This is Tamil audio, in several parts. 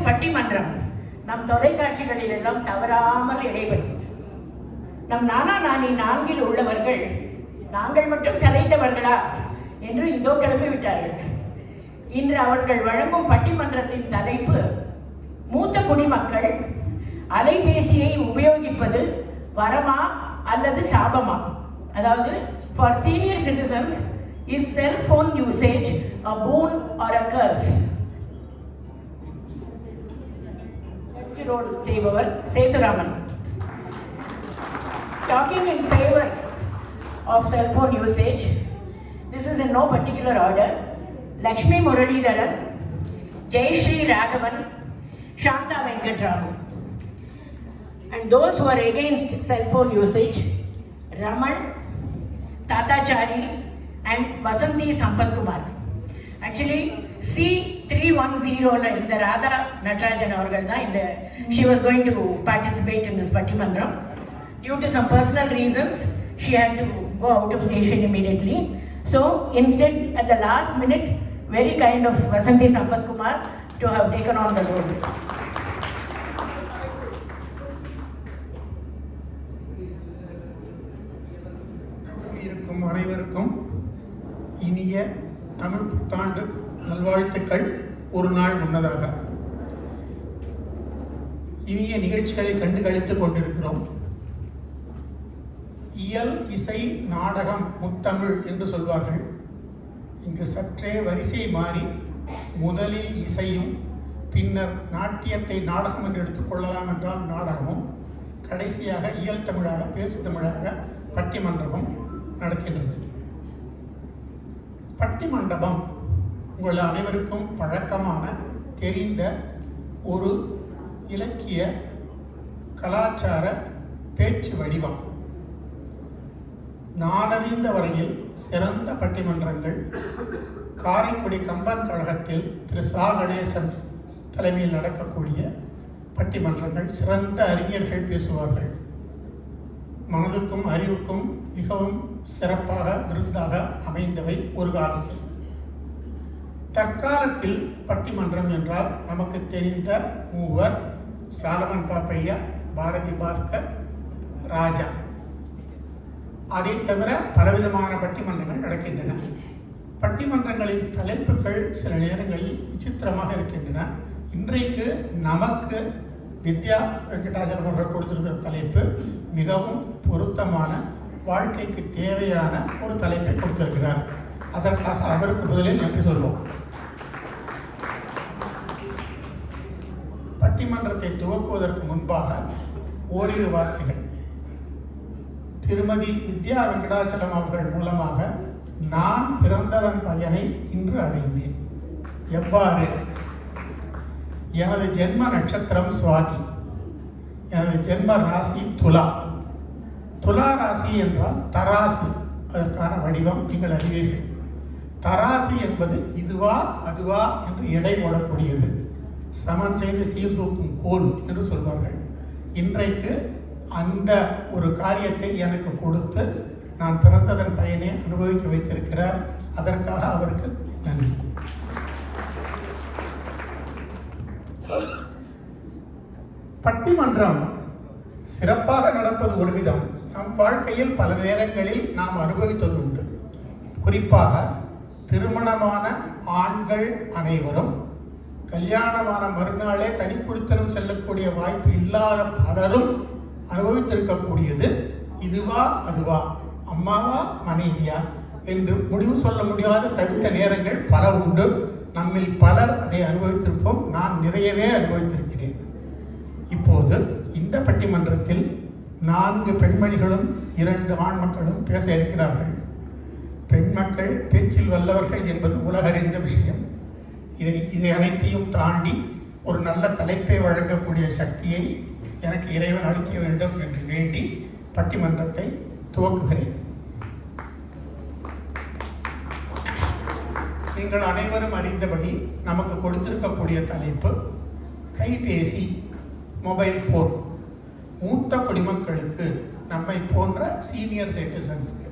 பட்டிமன்றம் நம் தொலைக்காட்சிகளில் எல்லாம் தவறாமல் இடைபெறும். நம் நானா நானி நான்கில் உள்ளவர்கள் நாங்கள் மட்டும் சளைத்தவர்களா என்று இதோ கிளம்பி விட்டார்கள். இன்று அவர்கள் வழங்கும் பட்டிமன்றத்தின் தலைப்பு மூத்த குடிமக்கள் அலைபேசியை உபயோகிப்பது வரமா அல்லது சாபமா? அதாவது for senior citizens is cellphone usage a boon or a curse? Role செய்பவர் சேதுராமன். Talking in favor of cell phone usage, this is in no particular order: Lakshmi Muralidharan, Jayashree Raghavan, Shanta Venkatraman. And those who are against cell phone usage, Raman, Tatachari and Vasanthi Sampath Kumar. Actually C310 in the Radha Natarajan avargal da in the she was going to participate in this pattimandram. Due to some personal reasons she had to go out of station immediately. So instead at the last minute, very kind of Vasanthi Sampath Kumar to have taken on the role. இருக்கும் அனைவருக்கும் இனிய தமிழ் புத்தாண்டு நல்வாழ்த்துக்கள். ஒரு நாள் முன்னதாக இனிய நிகழ்ச்சிகளை கண்டு கழித்துக் கொண்டிருக்கிறோம். இயல், இசை, நாடகம், முத்தமிழ் என்று சொல்வார்கள். இங்கு சற்றே வரிசை மாறி முதலில் இசையும் பின்னர் நாட்டியத்தை நாடகம் என்று எடுத்துக்கொள்ளலாம் என்றால் நாடகமும், கடைசியாக இயல் தமிழாக, பேசு தமிழாக பட்டிமன்றமும் நடக்கின்றது. பட்டிமண்டபம் உங்கள் அனைவருக்கும் பழக்கமான தெரிந்த ஒரு இலக்கிய கலாச்சார பேச்சு வடிவம். நானறிந்த வரையில் சிறந்த பட்டிமன்றங்கள் காரைக்குடி கம்பன் கழகத்தில் திரு சா கணேசன் தலைமையில் நடக்கக்கூடிய பட்டிமன்றங்கள். சிறந்த அறிஞர்கள் பேசுவார்கள். மனதுக்கும் அறிவுக்கும் மிகவும் சிறப்பாக விருந்தாக அமைந்தவை ஒரு காலத்தில். தற்காலத்தில் பட்டிமன்றம் என்றால் நமக்கு தெரிந்த மூவர்: சாலமன் பாப்பையா, பாரதி பாஸ்கர், ராஜா. அதை தவிர பலவிதமான பட்டிமன்றங்கள் நடக்கின்றன. பட்டிமன்றங்களின் தலைப்புகள் சில நேரங்களில் விசித்திரமாக இருக்கின்றன. இன்றைக்கு நமக்கு வித்யா வெங்கடாச்சலம் அவர்கள் கொடுத்திருக்கிற தலைப்பு மிகவும் பொருத்தமான, வாழ்க்கைக்கு தேவையான ஒரு தலைப்பை கொடுத்திருக்கிறார். அதற்காக அவருக்கு முதலில் நன்றி சொல்வோம். பட்டிமன்றத்தை துவக்குவதற்கு முன்பாக ஓரிரு வார்த்தைகள். திருமதி வித்யா வெங்கடாச்சலம் அவர்கள் மூலமாக நான் பிறந்ததன் பயனை இன்று அடைந்தேன். எவ்வாறு? எனது ஜென்ம நட்சத்திரம் சுவாதி, எனது ஜென்ம ராசி துலா. துலா ராசி என்றால் தராசு, அதற்கான வடிவம் நீங்கள் அறிவீர்கள். தராசி என்பது இதுவா அதுவா என்று எடை போடக்கூடியது. சமன் செய்து சீர்தூக்கும் கோல் என்று சொல்வார்கள். இன்றைக்கு அந்த ஒரு காரியத்தை எனக்கு கொடுத்து நான் பிறந்ததன் பயனை அனுபவிக்க வைத்திருக்கிறார். அதற்காக அவருக்கு நன்றி. பட்டிமன்றம் சிறப்பாக நடப்பது ஒரு விதம். நம் வாழ்க்கையில் பல நேரங்களில் நாம் அனுபவித்தது உண்டு. குறிப்பாக திருமணமான ஆண்கள் அனைவரும் கல்யாணமான மறுநாளே தனிக்குடித்தனம் செல்லக்கூடிய வாய்ப்பு இல்லாத பலரும் அனுபவித்திருக்கக்கூடியது இதுவா அதுவா, அம்மாவா மனைவியா என்று முடிவு சொல்ல முடியாத தவித்த நேரங்கள் பல உண்டு. நம்மில் பலர் அதை அனுபவித்திருப்போம். நான் நிறையவே அனுபவித்திருக்கிறேன். இப்போது இந்த பட்டிமன்றத்தில் 4 பெண்மணிகளும் 2 ஆண் மக்களும் பேச இருக்கிறார்கள். பெண் மக்கள் பேச்சில் வல்லவர்கள் என்பது உலகறிந்த விஷயம். இதை அனைத்தையும் தாண்டி ஒரு நல்ல தலைப்பை வழங்கக்கூடிய சக்தியை எனக்கு இறைவன் அளிக்க வேண்டும் என்று வேண்டி பட்டிமன்றத்தை துவக்குகிறேன். நீங்கள் அனைவரும் அறிந்தபடி நமக்கு கொடுத்திருக்கக்கூடிய தலைப்பு கைபேசி, மொபைல் ஃபோன். மூத்த குடிமக்களுக்கு, நம்மை போன்ற சீனியர் சிட்டிசன்ஸ்க்கு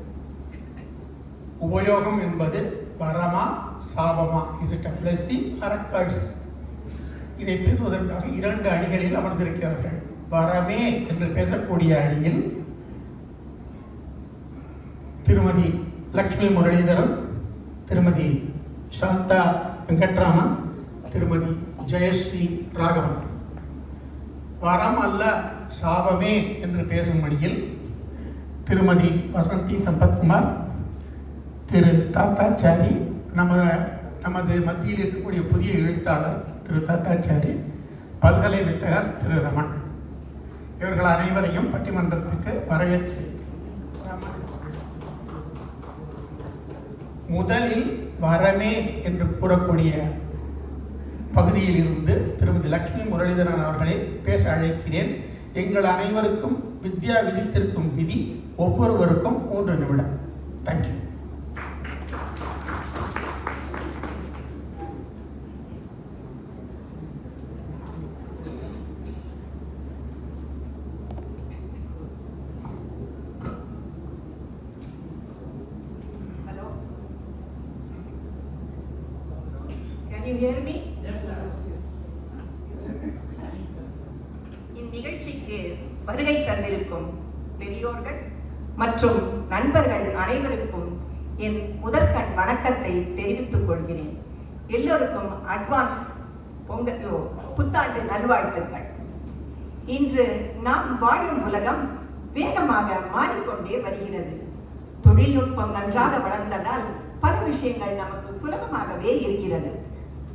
உபயோகம் என்பது வரமா சாபமா? Is it a blessing or a curse? இதை பேசுவதற்காக 2 அணிகளில் அமர்ந்திருக்கிறார்கள். வரமே என்று பேசக்கூடிய அணியில் திருமதி லக்ஷ்மி முரளிதரன், திருமதி சாந்தா வெங்கட்ராமன், திருமதி ஜெயஸ்ரீ ராகவன். வரம் அல்ல சாபமே என்று பேசும் அணியில் திருமதி வசந்தி சம்பத்குமார், திரு தாத்தாச்சாரி, நமது மத்தியில் இருக்கக்கூடிய புதிய எழுத்தாளர் திரு தாத்தாச்சாரி, பல்கலை வித்தகர் திரு ரமன். இவர்கள் அனைவரையும் பட்டிமன்றத்துக்கு வரவேற்று முதலில் வரமே என்று கூறக்கூடிய பகுதியில் இருந்து திருமதி லக்ஷ்மி முரளிதரன் அவர்களை பேச அழைக்கிறேன். எங்கள் அனைவருக்கும் வித்யா விதித்திருக்கும் விதி ஒவ்வொருவருக்கும் 3 நிமிடம். Thank you. Can you hear me? இந்நிகழ்ச்சிக்கு வருகை தந்திருக்கும் பெரியோர்கள் மற்றும் நண்பர்கள் அனைவருக்கும் என் முதற்கண் வணக்கத்தை தெரிவித்துக் கொள்கிறேன். எல்லோருக்கும் அட்வான்ஸ் புத்தாண்டு நல்வாழ்த்துக்கள். இன்று நாம் வாழும் உலகம் வேகமாக மாறிக்கொண்டே வருகிறது. தொழில்நுட்பம் நன்றாக வளர்ந்ததால் பல விஷயங்கள் நமக்கு சுலபமாகவே இருக்கிறது.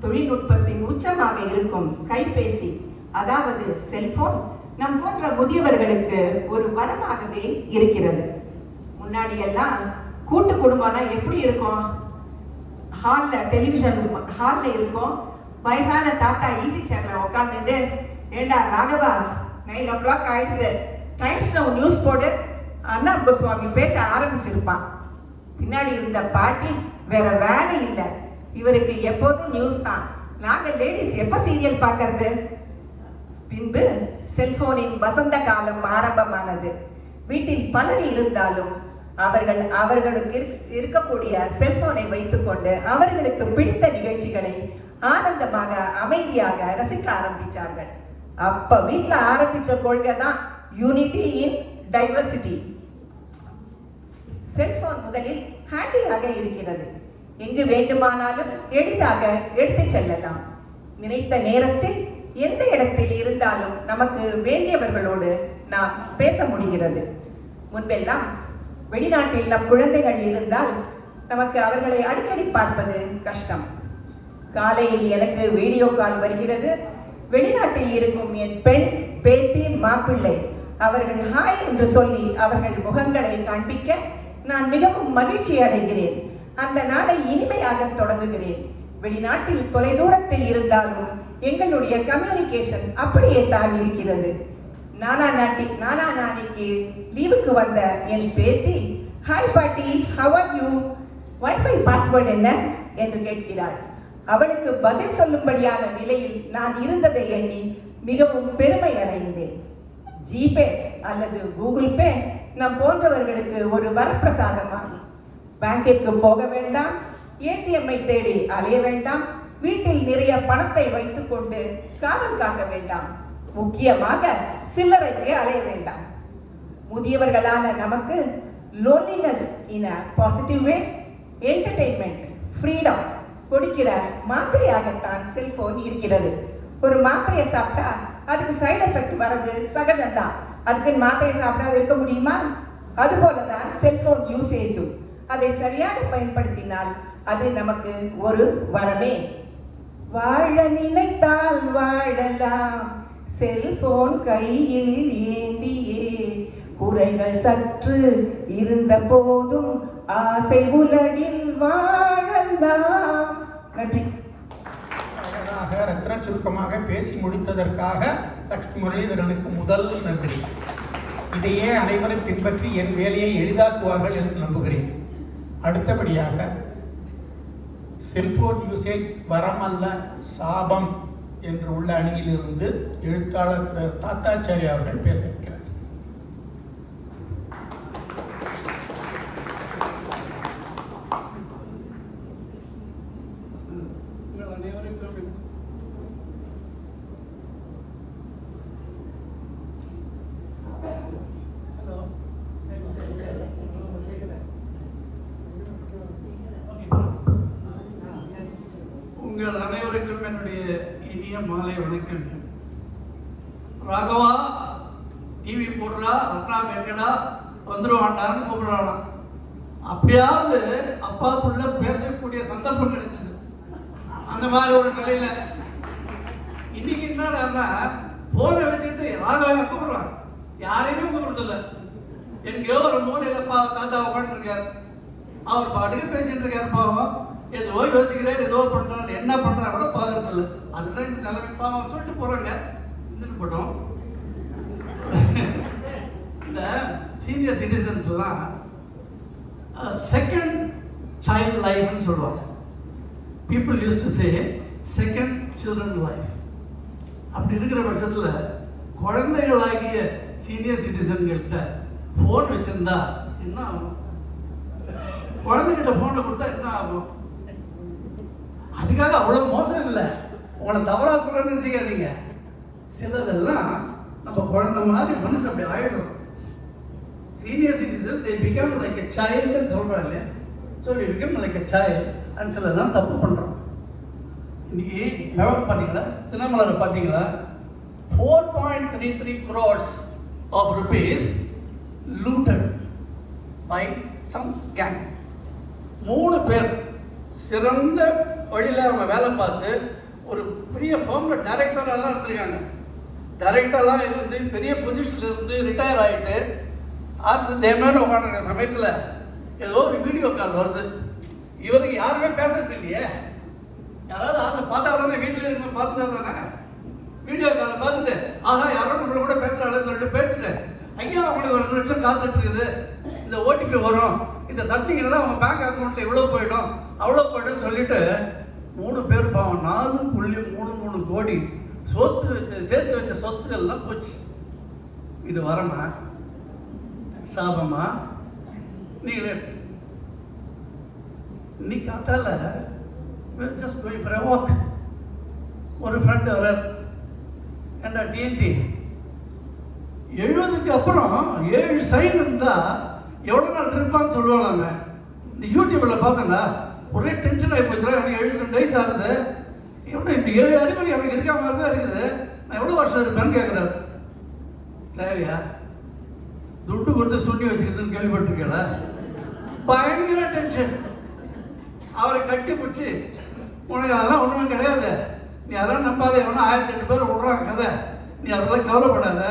தொழில்நுட்பத்தின் உச்சமாக இருக்கும் கைபேசி, அதாவது செல்போன், நம் போன்ற முதியவர்களுக்கு ஒரு வரமாகவே இருக்கிறது. முன்னாடி எல்லாம் கூட்டு குடும்பம்னா எப்படி இருக்கும்? டெலிவிஷன் ஹால்ல இருக்கும். வயசான தாத்தா ஈஸி சேர்ல உட்காந்துட்டு, ஏண்டா ராகவா 9 o'clock ஆயிடுது, டைம்ஸ்ல நியூஸ் போடு, அண்ணா கோஸ்வாமி பேச்ச ஆரம்பிச்சிருப்பான். பின்னாடி இருந்த பாட்டி வேற வேலை இல்லை, இவருக்கு எப்போதும் நியூஸ் தான். நாங்க லேடிஸ் எப்ப சீரியல் பார்க்கறது? பின்பு செல்போனின் வசந்த காலம் ஆரம்பமானது. வீட்டில் பலர் இருந்தாலும் அவர்களுக்கு இருக்கக்கூடிய செல்போனை வைத்துக்கொண்டு அவர்களுக்கு பிடித்த நிகழ்ச்சிகளை ஆனந்தமாக அமைதியாக ரசிக்க ஆரம்பிச்சார்கள். அப்ப வீட்டுல ஆரம்பிச்ச கொள்கை தான் யூனிட்டி இன் டைவர்சிட்டி. செல்போன் முதலில் ஹேண்டியாக இருக்கிறது. எங்கு வேண்டுமானாலும் எளிதாக எடுத்து செல்லலாம். நினைத்த நேரத்தில் எந்த இடத்தில் இருந்தாலும் நமக்கு வேண்டியவர்களோடு நாம் பேச முடிகிறது. முன்பெல்லாம் வெளிநாட்டில் நம் குழந்தைகள் இருந்தால் நமக்கு அவர்களை அடிக்கடி பார்ப்பது கஷ்டம். காலையில் எனக்கு வீடியோ கால் வருகிறது. வெளிநாட்டில் இருக்கும் என் பெண், பேத்தி, மாப்பிள்ளை அவர்கள் ஹாய் என்று சொல்லி அவர்கள் முகங்களை காண்பிக்க நான் மிகவும் மகிழ்ச்சி அடைகிறேன். அந்த நாளை இனிமையாக தொடங்குகிறேன். வெளிநாட்டில் தொலைதூரத்தில் இருந்தாலும் எங்களுடைய கம்யூனிகேஷன் அப்படியே தான் இருக்கிறது. நானா நானிக்கு லீவுக்கு வந்த என் பேத்தி, ஹாய் பாட்டி, how are you, wifi password என்ன என்று கேட்கிறாள். அவளுக்கு பதில் சொல்லும்படியான நிலையில் நான் இருந்ததை எண்ணி மிகவும் பெருமை அடைந்தேன். ஜிபே அல்லது கூகுள் பே நம் போன்றவர்களுக்கு ஒரு வரப்பிரசாதமாகும். பேங்கிற்கு போக வேண்டாம், ஏடிஎம்ஐ தேடி அலைய வேண்டாம், வீட்டில் நிறைய பணத்தை வைத்துக் கொண்டு காவல் காக்க வேண்டாம், முக்கியமாக சில்லறைக்கு அலைய வேண்டாம். முதியவர்களான நமக்கு loneliness in a positive way, entertainment, freedom கொடுக்கிற மாத்திரையாகத்தான் செல்போன் இருக்கிறது. ஒரு மாத்திரையை சாப்பிட்டா அதுக்கு சைடு எஃபெக்ட் வர்றது சகஜம்தான். அதுக்கு மாத்திரை சாப்பிடாது இருக்க முடியுமா? அதுபோலதான் செல்போன் யூசேஜும். அதை சரியாக பயன்படுத்தினால் அது நமக்கு ஒரு வரமே. வாழ நினைத்தால் வாழலாம், செல்போன் கையில் ஏந்தியே, குறைகள் சற்று இருந்த போதும் ஆசை உலகில் வாழலாம். நன்றி. ரத்ன சுருக்கமாக பேசி முடித்ததற்காக லக்ஷ்மி முரளிதரனுக்கு முதல் நன்றி. இதையே அனைவரும் பின்பற்றி என் வேலையை எளிதாக்குவார்கள் என்று நம்புகிறேன். அடுத்தபடியாக செல்போன் யூசேஜ் வரமல்ல சாபம் என்று உள்ள அணியிலிருந்து எழுத்தாளர் திரு தாத்தாச்சாரி அவர்கள் பேச இருக்கிறார். உங்கள் அனைவருக்கும் என்னுடைய இனிய மாலை வணக்கம். ராகவா டிவி போடுறா, ரத்னா வெங்கடா வந்துருவாண்டான்னு கூப்பிடுறானா. அப்படியாவது அப்பா புள்ள பேசக்கூடிய சந்தர்ப்பம் கிடைச்சது. அந்த மாதிரி ஒரு நிலையில இன்னைக்கு என்னடான்னா போனை வச்சுட்டு ராகவா கூப்பிடுறான். யாரையுமே கூப்பிடுறதில்ல. எங்கேயோ ஒரு மூலையில் தாத்தா உட்காந்துருக்காரு. அவர் பாட்டுக்கு பேசிட்டு இருக்காரு. பாவம் ஏதோ யோசிக்கிறார், ஏதோ பண்றாரு, என்ன பண்றாரு கூட பார்க்கறது இல்லை. அதுதான் இந்த நிலைமை. பாவம் சொல்லிட்டு போறாங்க, இருந்துட்டு போட்டோம். இந்த சீனியர் சிட்டிசன்ஸ் எல்லாம் செகண்ட் சைல்ட் லைஃப்னு சொல்லுவாங்க. People use to say second children life. அப்படி இருக்கிற பட்சத்தில் குழந்தைகளாகிய சீனியர் சிட்டிசன்கிட்ட ஃபோன் வச்சிருந்தா என்ன ஆகும்? குழந்தைகிட்ட ஃபோனை கொடுத்தா என்ன ஆகும்? அதுக்காக அவ்வளோ மோசம் இல்லை, உங்களை தவறாக சொல்கிறேன்னு நினச்சிக்காதீங்க. சிலதெல்லாம் நம்ம குழந்தை மாதிரி மனசு அப்படி ஆயிடும். Senior citizen they become like a child ன்னு சொல்கிறாங்க இல்லையா? So we become like a child and சிலதெல்லாம் தப்பு பண்ணுறோம். இன்னைக்கு லெவல் பார்த்தீங்களா, தினமலர் பார்த்தீங்களா, 4.33 crores of rupees looted by some gang. 3 பேர் சிறந்த வழியில் அவங்க வேலை பார்த்து ஒரு பெரிய ஃபார்மில் டைரக்டராக தான் இருந்திருக்காங்க. டைரக்டரெலாம் இருந்து பெரிய பொசிஷனில் இருந்து ரிட்டையர் ஆகிட்டு அது தேவையான உட்காந்துருக்க சமயத்தில் ஏதோ ஒரு வீடியோ கால் வருது. இவருக்கு யாருமே பேசுறது இல்லையே. யாராவது அதை பார்த்தா தானே, வீட்டில் இருக்க பார்த்துட்டா தானே. வீடியோ காலை பார்த்துட்டு ஆஹா யாரோ நம்மளை கூட பேசுகிறாங்கன்னு சொல்லிட்டு பேசிட்டு, ஐயா அவங்களுக்கு 2 லட்சம் காத்துட்டு இருக்குது, இந்த ஓடிபி வரும், இந்த தட்டிங்கன்னா அவங்க பேங்க் அக்கௌண்ட்டில் இவ்வளோ போயிடும் அவ்வளோ போய்டும் சொல்லிட்டு 3 பேர் பாவம் 4.33 கோடி சேர்த்து வச்ச சொத்துக்கள்லாம் போச்சு. இது வரமா சாபமா? நீங்களே இன்னைக்கு காத்தால just going for a walk. ஒரு ஃப்ரெண்ட் வரார், ஏண்டா டிஎன்டி 70க்கு அப்புறம் 7 சைன் இருந்தால் எவ்வளோ நாள் இருப்பான்னு சொல்லுவாங்க. இந்த யூடியூப்பில் பார்த்தேன்னா ஒரே டென்ஷன் ஆகி போச்சுன்னா, எனக்கு 72 வயசு ஆகுது, எவ்வளோ இந்த 7 அறிகுறி எனக்கு இருக்க மாதிரி தான் இருக்குது, நான் எவ்வளோ வருஷம் இருப்பேன்னு கேட்குறாரு. தேவையா? துட்டு கொடுத்து சுண்டி வச்சுக்கிறதுன்னு கேள்விப்பட்டிருக்கல. பயங்கர டென்ஷன். அவரை கட்டி பிடிச்சி, உனக்கு அதெல்லாம் ஒன்றும் கிடையாது, நீ அதெல்லாம் நம்பாத, எவனா 1008 பேர் விடுறாங்க கதை, நீ அதெல்லாம் கவலைப்படாத,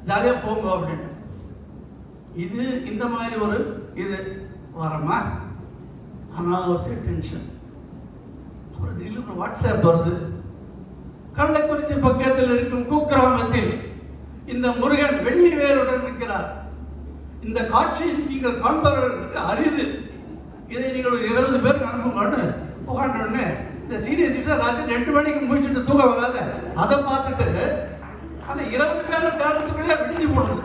ஜாலியாக போங்க அப்படின்னு. இது இந்த மாதிரி ஒரு இது வரமா? அனாவசிய டென்ஷன். அப்புறம் திடீர்னு ஒரு வாட்ஸ்அப் வருது. கள்ளக்குறிச்சி பக்கத்தில் இருக்கும் குக்கிராமத்தில் இந்த முருகன் வெள்ளி வேலுடன் இருக்கிறார். இந்த காட்சியை நீங்கள் காண்பவர்களுக்கு அரிது. இதை நீங்கள் ஒரு 20 பேருக்கு அனுப்புங்கன்னு உட்காண்டோடனே இந்த சீனியர் சிட்டிசன் ராத்திரி 2 மணிக்கு முடிச்சுட்டு தூக்கம் வராத அதை பார்த்துட்டு அந்த 20 பேரும் தேடத்துக்குள்ளே விடிஞ்சு போடுது.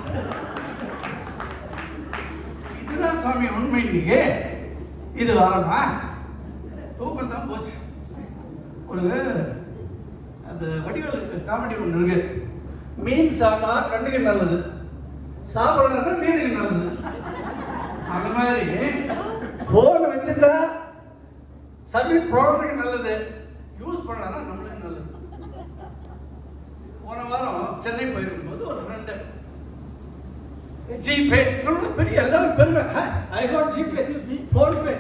இதுதான் சுவாமி உண்மை. இன்னைக்கு இது வரமா? தூக்கம் தான் போச்சு. ஒரு அந்த வடிவேல் காமெடி ஒன்று இருக்கு, மீன் சாப்பிட்டா கண்ணுக்கு நல்லது, சாப்பிடலாம் மீனுக்கு நல்லது. அந்த மாதிரி போன் வச்சுட்டா சர்வீஸ் ப்ராடக்ட்டுக்கு நல்லது, யூஸ் பண்ணா நம்மளுக்கு நல்லது. போன வாரம் சென்னை போயிருக்கும்போது ஒரு ஃப்ரெண்டு ஜிபே பெரிய எல்லாரும் பெருமை, ஐ காட் ஜிபே ஃபோன்பே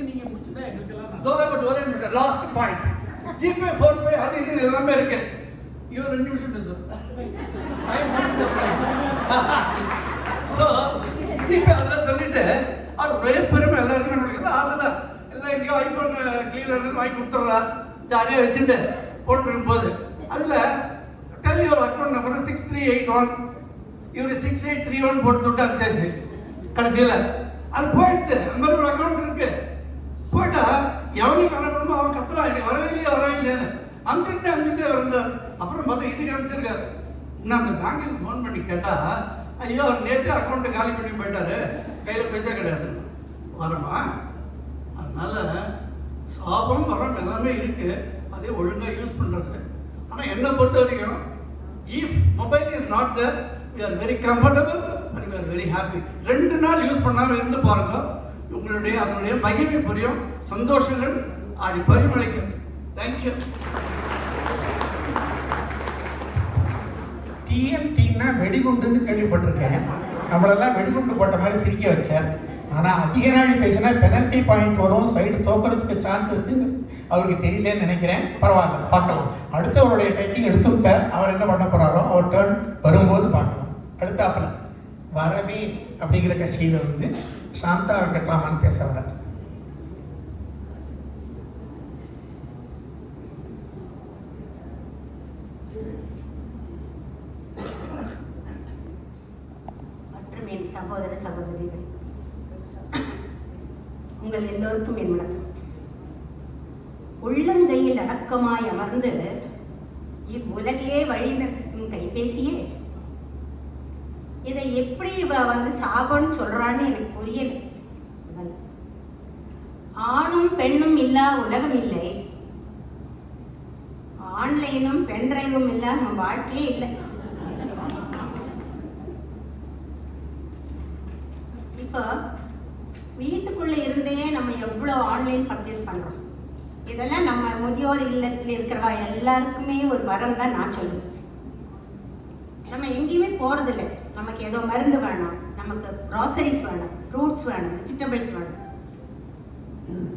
நீங்க முடிச்சுட்டா எங்களுக்கெல்லாம் பட் ஒரே நிமிஷம் லாஸ்ட் பாயிண்ட். ஜிபே ஃபோன்பே அது இது எல்லாமே இருக்கு. இவர் 2 நிமிஷம் பேசுவார். ஸோ ஜிபே அதெல்லாம் சொல்லிட்டு அவர் ஒரே பெருமை எல்லாருக்குமே நம்மளுக்கு ஆசை தான். எல்லாம் எங்கேயோ ஐஃபோன் கிளீனில் இருந்து வாங்கி கொடுத்துட்றா, ஜாலியாக வச்சுட்டு போட்டுருக்கும் போது அதில் டெல் யுவர் அக்கௌண்ட் நம்பர் 6381, இவர் 6831 போட்டு விட்டு அனுப்பிச்சாச்சு. கடைசியில் அது போயிடுது. அந்த மாதிரி ஒரு அக்கௌண்ட் இருக்கு. போயிட்டா எவனுக்கு அனுப்பணுமோ அவன் கத்துறான், எனக்கு வரவே இல்லையான்னு அனுப்பிச்சுட்டே இருந்தார். அப்புறம் பார்த்தா இதுக்கு அனுப்பிச்சிருக்காரு. இன்னும் அந்த பேங்க்குக்கு ஃபோன் பண்ணி கேட்டால், ஐயோ அவர் நேற்று அக்கௌண்ட்டை காலி பண்ணி போயிட்டாரு, கையில் பைசா கிடையாது. வரமா? அதனால சாபம் வரம் எல்லாமே இருக்கு, அதே ஒழுங்காக யூஸ் பண்ணுறது. ஆனால் என்னை பொறுத்த வரைக்கும் if mobile is not there, we are very comfortable and we are very happy. 2 நாள் யூஸ் பண்ணாமல் இருந்து பாருங்க, உங்களுடைய அதனுடைய மகிமை புரியும், சந்தோஷங்கள் அப்படி பரிமளிக்கும். தேங்க்யூ. டிஎன்டின்னா வெடிகுண்டுன்னு கேள்விப்பட்டிருக்கேன். நம்மளெல்லாம் வெடிகுண்டு போட்ட மாதிரி சிரிக்க வச்சார். ஆனால் அதிக நாள் பேசினா பெனல்ட்டி பாயிண்ட் வரும், சைடு தோக்கிறதுக்கு சான்ஸ் இருக்குங்க. அவருக்கு தெரியலன்னு நினைக்கிறேன். பரவாயில்ல, பார்க்கலாம். அடுத்து அவருடைய டைட்டிங் எடுத்துட்டார். அவர் என்ன பண்ண போகிறாரோ அவர் டேர்ன் வரும்போது பார்க்கலாம். அடுத்தாப்பில் வரவே அப்படிங்கிற கட்சியில் வந்து சாந்தா வெங்கட்ராமன் பேச வர்றார். மற்றும் என் சகோதர சகோதரிகள், உங்கள் எல்லோருக்கும் என் வணக்கம். உள்ளங்கையில் அடக்கமாய் அமர்ந்து இவ்வுலகையே வழிநடத்தும் கைபேசியே, இதை எப்படி வந்து சாபம்னு சொல்றான்னு எனக்கு புரியல. ஆணும் பெண்ணும் இல்லா உலகம் இல்லை, ஆன்லைனும் பென்டிரைவும் இல்லா நம்ம வாழ்க்கையே இல்லை. இப்போ வீட்டுக்குள்ள இருந்தே நம்ம எவ்வளோ ஆன்லைன் பர்ச்சேஸ் பண்றோம். இதெல்லாம் நம்ம முதியோர் இல்லத்தில் இருக்கிறவா எல்லாருக்குமே ஒரு வரம் தான் நான் சொல்லுவேன். நம்ம எங்கேயுமே போறதில்லை. நமக்கு ஏதோ மருந்து வேணும், நமக்கு க்ராசரிஸ் வேணும், ஃப்ரூட்ஸ் வேணும், வெஜிடபிள்ஸ் வேணும்,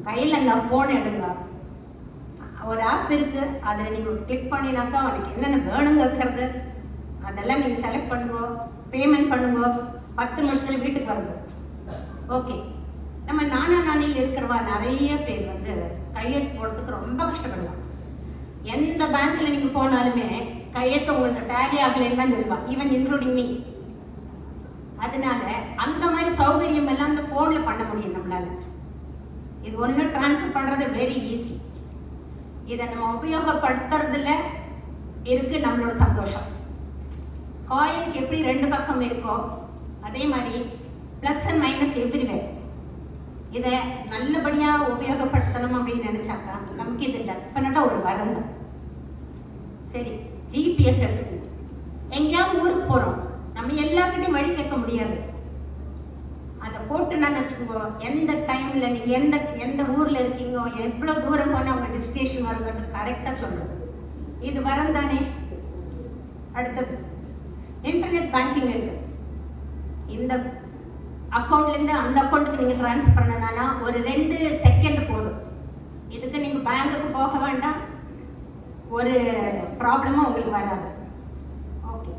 கையில் அந்த ஃபோன் எடுங்க, ஒரு ஆப் இருக்கு, அதில் நீங்கள் கிளிக் பண்ணினாக்கா அவனுக்கு என்னென்ன வேணுங்க இருக்கிறது அதெல்லாம் நீங்கள் செலக்ட் பண்ணுங்க, பேமெண்ட் பண்ணுங்க, 10 நிமிஷத்துல வீட்டுக்கு வருது. ஓகே. நம்ம நானில் இருக்கிறவா நிறைய பேர் வந்து கையெழுத்து போடுறதுக்கு ரொம்ப கஷ்டப்படுவாங்க. எந்த பேங்க்ல நீங்க போனாலுமே கையெழுத்து உங்களுக்கு டேலி ஆகலைன்னு தான் சொல்லுவா, ஈவன் இன்க்ளூடிங் மீ. அதனால அந்த மாதிரி சௌகரியம் எல்லாம் அந்த போன்ல பண்ண முடியும் நம்மளால. இது ஒன்று டிரான்ஸ்ஃபர் பண்றது வெரி ஈஸி. இதை நம்ம உபயோகப்படுத்துறதுல இருக்கு நம்மளோட சந்தோஷம். காயினுக்கு எப்படி 2 பக்கம் இருக்கோ அதே மாதிரி பிளஸ் அண்ட் மைனஸ் எவ்ரிவேர். இதை நல்லபடியாக உபயோகப்படுத்தணும் அப்படின்னு நினைச்சாக்கா நமக்கு இது டெஃபினட்டாக ஒரு வரம் தான். சரி, ஜிபிஎஸ் எடுத்துக்கணும். எங்கேயாவது ஊருக்கு போகிறோம், நம்ம எல்லாருக்கிட்டையும் வழி கேட்க முடியாது. அதை போட்டுனான்னு வச்சுக்கோங்க, எந்த டைமில் நீங்கள் எந்த ஊரில் இருக்கீங்கோ, எவ்வளோ தூரம் போனால் உங்கள் டெஸ்டினேஷன் வருங்கிறது கரெக்டாக சொல்கிறது. இது வரம் தானே. அடுத்தது இன்டர்நெட் பேங்கிங் இருக்கு. இந்த அக்கௌண்ட்லேருந்து அந்த அக்கௌண்ட்டுக்கு நீங்கள் ட்ரான்ஸ்ஃபர் பண்ணனால ஒரு 2 செகண்ட் போதும். இதுக்கு நீங்கள் பேங்குக்கு போக வேண்டாம், ஒரு ப்ராப்ளமும் உங்களுக்கு வராது. ஓகே.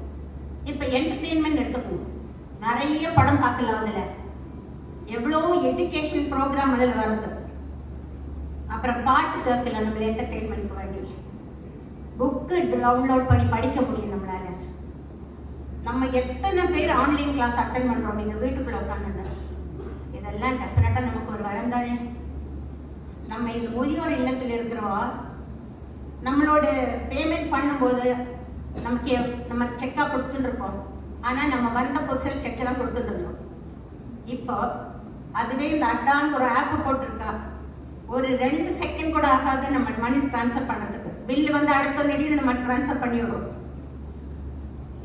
இப்போ என்டர்டெயின்மெண்ட் எடுத்துக்கணும். நிறைய படம் பார்க்கலாம், அதில் எவ்வளோ எஜுகேஷன் ப்ரோக்ராம் அதில் வருது. அப்புறம் பாட்டு கேட்கலாம் நம்ம என்டர்டெயின்மெண்ட்க்கு வேண்டி. புக்கு டவுன்லோட் பண்ணி படிக்க முடியும் நம்மளால. நம்ம எத்தனை பேர் ஆன்லைன் கிளாஸ் அட்டன் பண்ணுறோம் நீங்கள் வீட்டுக்குள்ளே உட்காந்துட்டு. இதெல்லாம் டெஃபினட்டாக நமக்கு ஒரு வரம் தானே. நம்ம இந்த முதியோர் இல்லத்தில் இருக்கிறவா நம்மளோட பேமெண்ட் பண்ணும்போது நம்ம செக்காக கொடுத்துட்டு இருக்கோம். ஆனால் நம்ம வந்த புதுசில் செக்கு தான் கொடுத்துட்டு இருந்தோம். இப்போ அதுவே இந்த அட்டான்னு ஒரு ஆப்பு போட்டிருக்கா, ஒரு 2 செகண்ட் கூட ஆகாது நம்ம மணி ட்ரான்ஸ்ஃபர் பண்ணுறதுக்கு. பில்லு வந்து அடுத்த நெடியில் நம்ம ட்ரான்ஸ்ஃபர் பண்ணி விடுறோம்.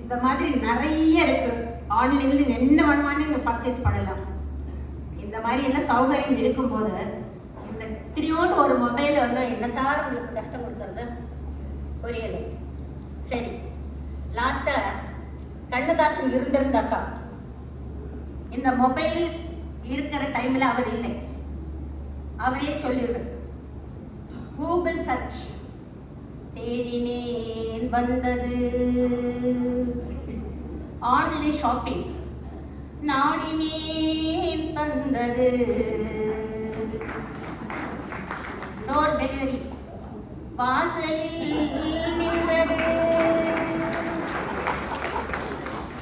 இந்த மாதிரி நிறைய இருக்கு. ஆன்லைன்ல என்ன வேணுமானு நீங்க பர்ச்சேஸ் பண்ணலாம். இந்த மாதிரி எல்லாம் சௌகரியம் இருக்கும்போது இந்த திரியோடு ஒரு மொபைல் வந்து என்ன சார் உங்களுக்கு கஷ்டம் கொடுக்கறது புரியலை. சரி, லாஸ்டா கண்ணதாசன் இருந்திருந்தாக்கா இந்த மொபைல் இருக்கிற டைம்ல அவர் இல்லை, அவரே சொல்லிடுறார். கூகுள் சர்ச் தேடினேன் வந்தது, ஆன்லைன் ஷாப்பிங் நாடினேன் தந்தது, டோர் டெலிவரி வாசலில் நின்றது,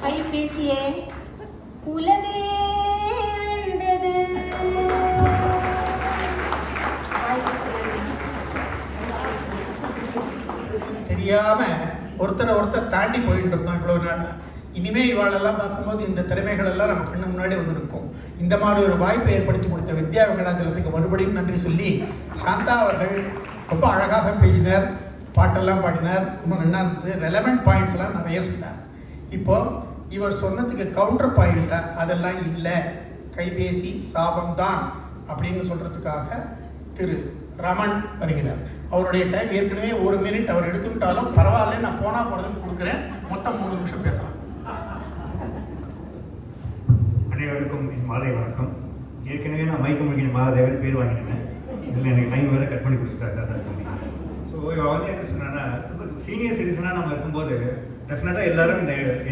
கைபேசியே உலகே வென்றது. தெரியாம ஒருத்தர் தாண்டி போயிட்டு இருந்தோம் இவ்வளவு நாள். இனிமே இவாளெல்லாம் பார்க்கும்போது இந்த திறமைகள் எல்லாம் நம்ம கண்ணு முன்னாடி வந்து இருக்கும். இந்த மாதிரி ஒரு வாய்ப்பை ஏற்படுத்தி கொடுத்த வித்யா வெங்கடாச்சலத்துக்கு மறுபடியும் நன்றி சொல்லி, சாந்தா அவர்கள் ரொம்ப அழகாக பேசினார், பாட்டெல்லாம் பாடினார், ரொம்ப நல்லா இருந்தது. ரெலவெண்ட் பாயிண்ட்ஸ் எல்லாம் நிறைய சொன்னார். இப்போ இவர் சொன்னதுக்கு கவுண்டர் பாயிண்டா அதெல்லாம் இல்லை, கைபேசி சாபம்தான் அப்படின்னு சொல்றதுக்காக திரு ரமன் வருகிறார். அவருடைய டைம் ஏற்கனவே 1 மினிட் அவர் எடுத்துக்கிட்டாலும் பரவாயில்ல, நான் போனால் போகிறதுன்னு கொடுக்குறேன். மொத்தம் 3 நிமிஷம் பேசலாம். அனைவருக்கும் என் மாலை வணக்கம். ஏற்கனவே நான் மைக்கமுகின் மகாதேவன் பேர் வாங்கினேன். இதில் எனக்கு டைம் வேறு கட் பண்ணி கொடுத்துட்டாரு. ஸோ இவன் வந்து என்ன சொன்னான்னா, சீனியர் சிட்டிசனாக நம்ம இருக்கும்போது டெஃபினட்டாக எல்லாரும்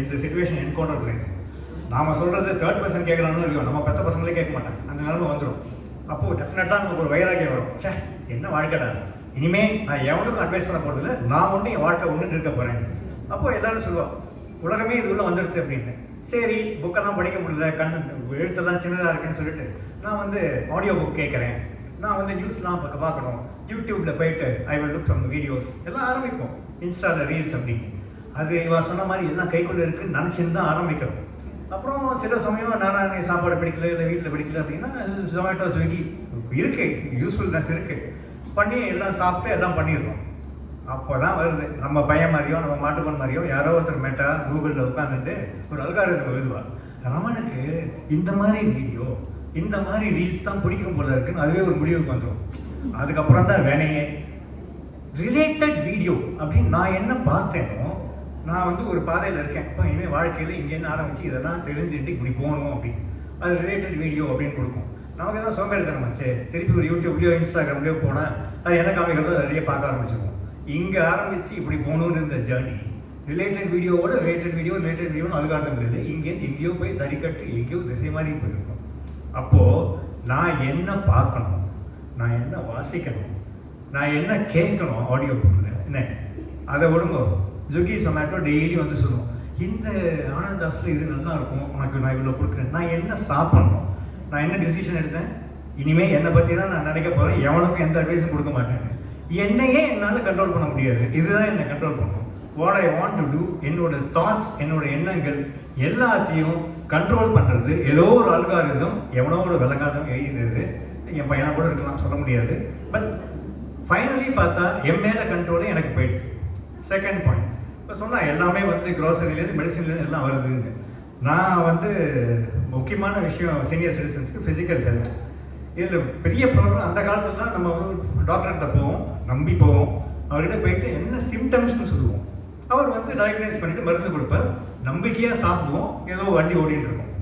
இந்த சுச்சுவேஷன் என்கவுண்டர் பண்ணிடுவோம். நாம் சொல்கிறது தேர்ட் பர்சன் கேட்குறான்னு இல்லையோ, நம்ம பெத்த பசங்களே கேட்க மாட்டாங்க. அந்த நிலைமை வந்துடும். அப்போது டெஃபினட்டாக நமக்கு ஒரு வைராகியம் வரும். சே, என்ன வாழ்க்கைடா, இனிமேல் நான் எவனுக்கும் அட்வைஸ் பண்ண போகிறதில்ல, நான் ஒன்று என் வாழ்க்கை ஒன்று இருக்க போகிறேன். அப்போது எல்லாரும் சொல்லுவோம், உலகமே இது உள்ள வந்துடுச்சு அப்படின்னு. சரி, புக்கெல்லாம் படிக்க முடியல, எழுத்தெல்லாம் சின்னதாக இருக்குன்னு சொல்லிட்டு நான் வந்து ஆடியோ புக் கேட்குறேன், நான் வந்து நியூஸ்லாம் பார்க்கணும், யூடியூப்பில் போயிட்டு I will look from videos எல்லாம் ஆரம்பிப்போம். இன்ஸ்டாவில் ரீல்ஸ் அப்படின்னு. அது இவ சொன்ன மாதிரி எல்லாம் கைக்குள்ளே இருக்குன்னு நினச்சின்னு தான் ஆரம்பிக்கிறோம். அப்புறம் சில சமயம் நானே சாப்பாடு பிடிக்கல, இல்லை வீட்டில் பிடிக்கல அப்படின்னா ஜொமேட்டோ, ஸ்விக்கி இருக்குது, யூஸ்ஃபுல்னஸ் இருக்குது, பண்ணி எல்லாம் சாப்பிட்டு எல்லாம் பண்ணிடுறோம். அப்போ தான் வருது நம்ம பையன் மாதிரியோ நம்ம மாட்டுப்பன் மாதிரியோ யாரோ ஒருத்தர் மெட்டா கூகுளில் உட்காந்துட்டு ஒரு அல்காரிதம் எழுதுவார். ரமனுக்கு இந்த மாதிரி வீடியோ, இந்த மாதிரி ரீல்ஸ் தான் பிடிக்கும் போல இருக்குன்னு அதுவே ஒரு முடிவுக்கு வந்துடும். அதுக்கப்புறம் தான் வேணையே ரிலேட்டட் வீடியோ அப்படின்னு நான் என்ன பார்த்தேனோ, நான் வந்து ஒரு பாதையில் இருக்கேன், இப்போ இனிமேல் வாழ்க்கையில் இங்கேருந்து ஆரம்பித்து இதெல்லாம் தெரிஞ்சுட்டு இப்படி போகணும் அப்படின்னு அது ரிலேட்டட் வீடியோ அப்படின்னு கொடுக்கும். நமக்கு தான் சோம்பேறித்தனம் வச்சு திருப்பி ஒரு யூடியூப்லேயோ இன்ஸ்டாகிராம்லேயோ போனால் அது என்ன காமிக்கிறதோ நிறைய பார்க்க ஆரம்பிச்சிருவோம். இங்கே ஆரம்பித்து இப்படி போகணுன்னு இருந்த ஜேர்னி ரிலேட்டட் வீடியோவோட ரிலேட்டட் வீடியோன்னு அல்காரிதம் இல்லை, இங்கேருந்து எங்கேயோ போய் தறிக்கட்டு எங்கேயோ திசை மாதிரி போயிருக்கோம். அப்போது நான் என்ன பார்க்கணும், நான் என்ன வாசிக்கணும், நான் என்ன கேட்கணும் ஆடியோ புக்கில் என்ன, அதை ஒழுங்கோ ஸ்விக்கி சொமேட்டோ டெய்லி வந்து சொல்லுவோம், இந்த ஆனந்தாஸில் இது நல்லா இருக்கும், உனக்கு நான் இவ்வளோ கொடுக்குறேன். நான் என்ன சாப்பிட்ணும், நான் என்ன டிசிஷன் எடுத்தேன், இனிமேல் என்னை பற்றி தான் நான் நினைக்க போகிறேன், எவனுக்கும் எந்த அட்வைஸும் கொடுக்க மாட்டேன். என்னையே என்னால் கண்ட்ரோல் பண்ண முடியாது, இதுதான் என்னை கண்ட்ரோல் பண்ணணும். What I want to do, என்னோட தாட்ஸ், என்னோட எண்ணங்கள் எல்லாத்தையும் கண்ட்ரோல் பண்ணுறது ஏதோ ஒரு அல்காரிதம் எவனோ ஒரு விளங்காதம் எழுதினது. என் பையனை கூட இருக்கலாம், சொல்ல முடியாது. பட் ஃபைனலி பார்த்தா என் மேலே கண்ட்ரோலே எனக்கு போயிடுச்சு. செகண்ட் பாயிண்ட், இப்போ சொன்னால் எல்லாமே வந்து க்ரோசரிலேருந்து மெடிசன்லேருந்து எல்லாம் வருதுங்க. நான் வந்து முக்கியமான விஷயம் சீனியர் சிட்டிசன்ஸ்க்கு ஃபிசிக்கல் ஹெல்த். இதில் பெரிய ப்ராப்ளம் அந்த காலத்தில் தான் நம்ம டாக்டர்கிட்ட போவோம், நம்பி போவோம், அவர்கிட்ட போயிட்டு என்ன சிம்டம்ஸ்னு சொல்லுவோம். அவர் வந்து டயக்னைஸ் பண்ணிவிட்டு மருந்து கொடுப்பார், நம்பிக்கையாக சாப்பிடுவோம், ஏதோ வண்டி ஓடிட்டு இருக்கும்.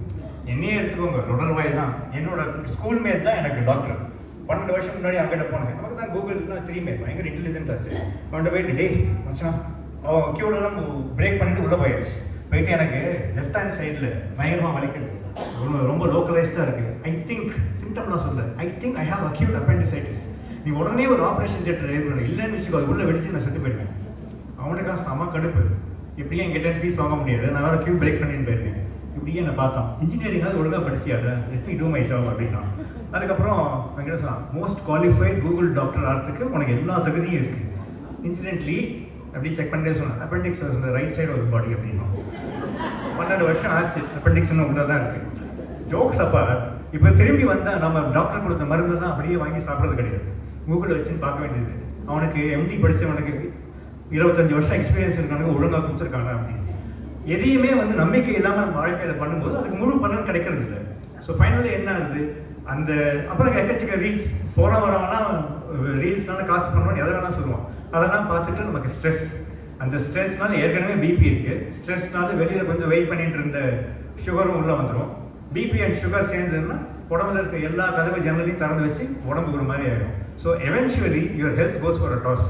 என்னையே எடுத்துக்கோங்க, உடல்வாய் தான். என்னோட ஸ்கூல் மேட் தான் எனக்கு டாக்டர். 12 வருஷம் முன்னாடி அங்கிட்ட போனேன். நமக்கு தான் கூகுள்லாம் தெரியுமே, பயங்கர இன்டெலிஜென்ட் ஆச்சு. அவன்கிட்ட போயிட்டு டே மச்சான், அவன் கியூலெல்லாம் பிரேக் பண்ணிட்டு உள்ளே போயாச்சு. போயிட்டு எனக்கு லெஃப்ட் ஹேண்ட் சைடில் பயங்கரமாக வலிக்கிறது, ரொம்ப லோக்கலைஸ்டாக இருக்குது. ஐ திங்க் சிம்டம்லாம் சொல்ல, I think I have acute appendicitis. நீ உடனே ஒரு ஆப்ரேஷன் தியேட்டர் எழுப்பணும், இல்லைன்னு வச்சுக்கோ அது உள்ளே வெடிச்சு நான் செத்து போயிடுவேன். அவனுக்காக செம கடுப்பு, இப்படியே என்கிட்ட ஃபீஸ் வாங்க முடியாது, நான் வேறு கியூ பிரேக் பண்ணின்னு போயிருக்கேன். இப்படியே என்னை பார்த்தான், இன்ஜினியரிங்காவது ஒழுங்காக படிச்சியாத, let me do my job அப்படின்னா. அதுக்கப்புறம் என்கிட்ட சொன்னான், மோஸ்ட் குவாலிஃபைட் கூகுள் டாக்டர் ஆகிறதுக்கு உனக்கு எல்லா தகுதியும் இருக்குது. இன்சிடென்ட்லி அப்படி செக் பண்ணிட்டே சொன்னேன், அப்பெண்டிக்ஸ் இந்த ரைட் சைடு ஒரு பாடி அப்படின்னா. 12 வருஷம் ஆச்சு, அப்பெண்டிக்ஸ் இன்னும் உள்ளே தான் இருக்குது. ஜோக்ஸ் அப்போ இப்போ திரும்பி வந்தால் நம்ம டாக்டர் கொடுத்த மருந்து தான் அப்படியே வாங்கி சாப்பிட்றது கிடையாது, கூகுளில் வச்சுன்னு பார்க்க வேண்டியது. அவனுக்கு எம்டி படித்தவனுக்கு 25 வருஷம் எக்ஸ்பீரியன்ஸ் இருக்கானுங்க, ஒழுங்காக கொடுத்துருக்காங்க அப்படின்னு. எதையுமே வந்து நம்பிக்கை இல்லாமல் நம்ம வாழ்க்கையில் பண்ணும்போது அதுக்கு முழு பலன் கிடைக்கிறது இல்லை. ஸோ ஃபைனலி என்ன ஆகுது, அந்த அப்புறம் எக்கச்சக்க ரீல்ஸ் போகிற வரவங்கலாம் ரீல்ஸ்னால காசு பண்ணணும்னு எதை வேணால் சொல்லுவான். அதெல்லாம் பார்த்துட்டு நமக்கு ஸ்ட்ரெஸ், அந்த ஸ்ட்ரெஸ்னால ஏற்கனவே பிபி இருக்குது, ஸ்ட்ரெஸ்னால வெளியில் கொஞ்சம் வெயிட் பண்ணிட்டு இருந்த சுகரும் உள்ளே வந்துடும். பிபி அண்ட் சுகர் சேர்ந்ததுன்னா உடம்புல இருக்க எல்லா கதவு ஜன்னலையும் திறந்து வச்சு உடம்பு ஒரு மாதிரி ஆகிடும். So eventually your health goes for a toss.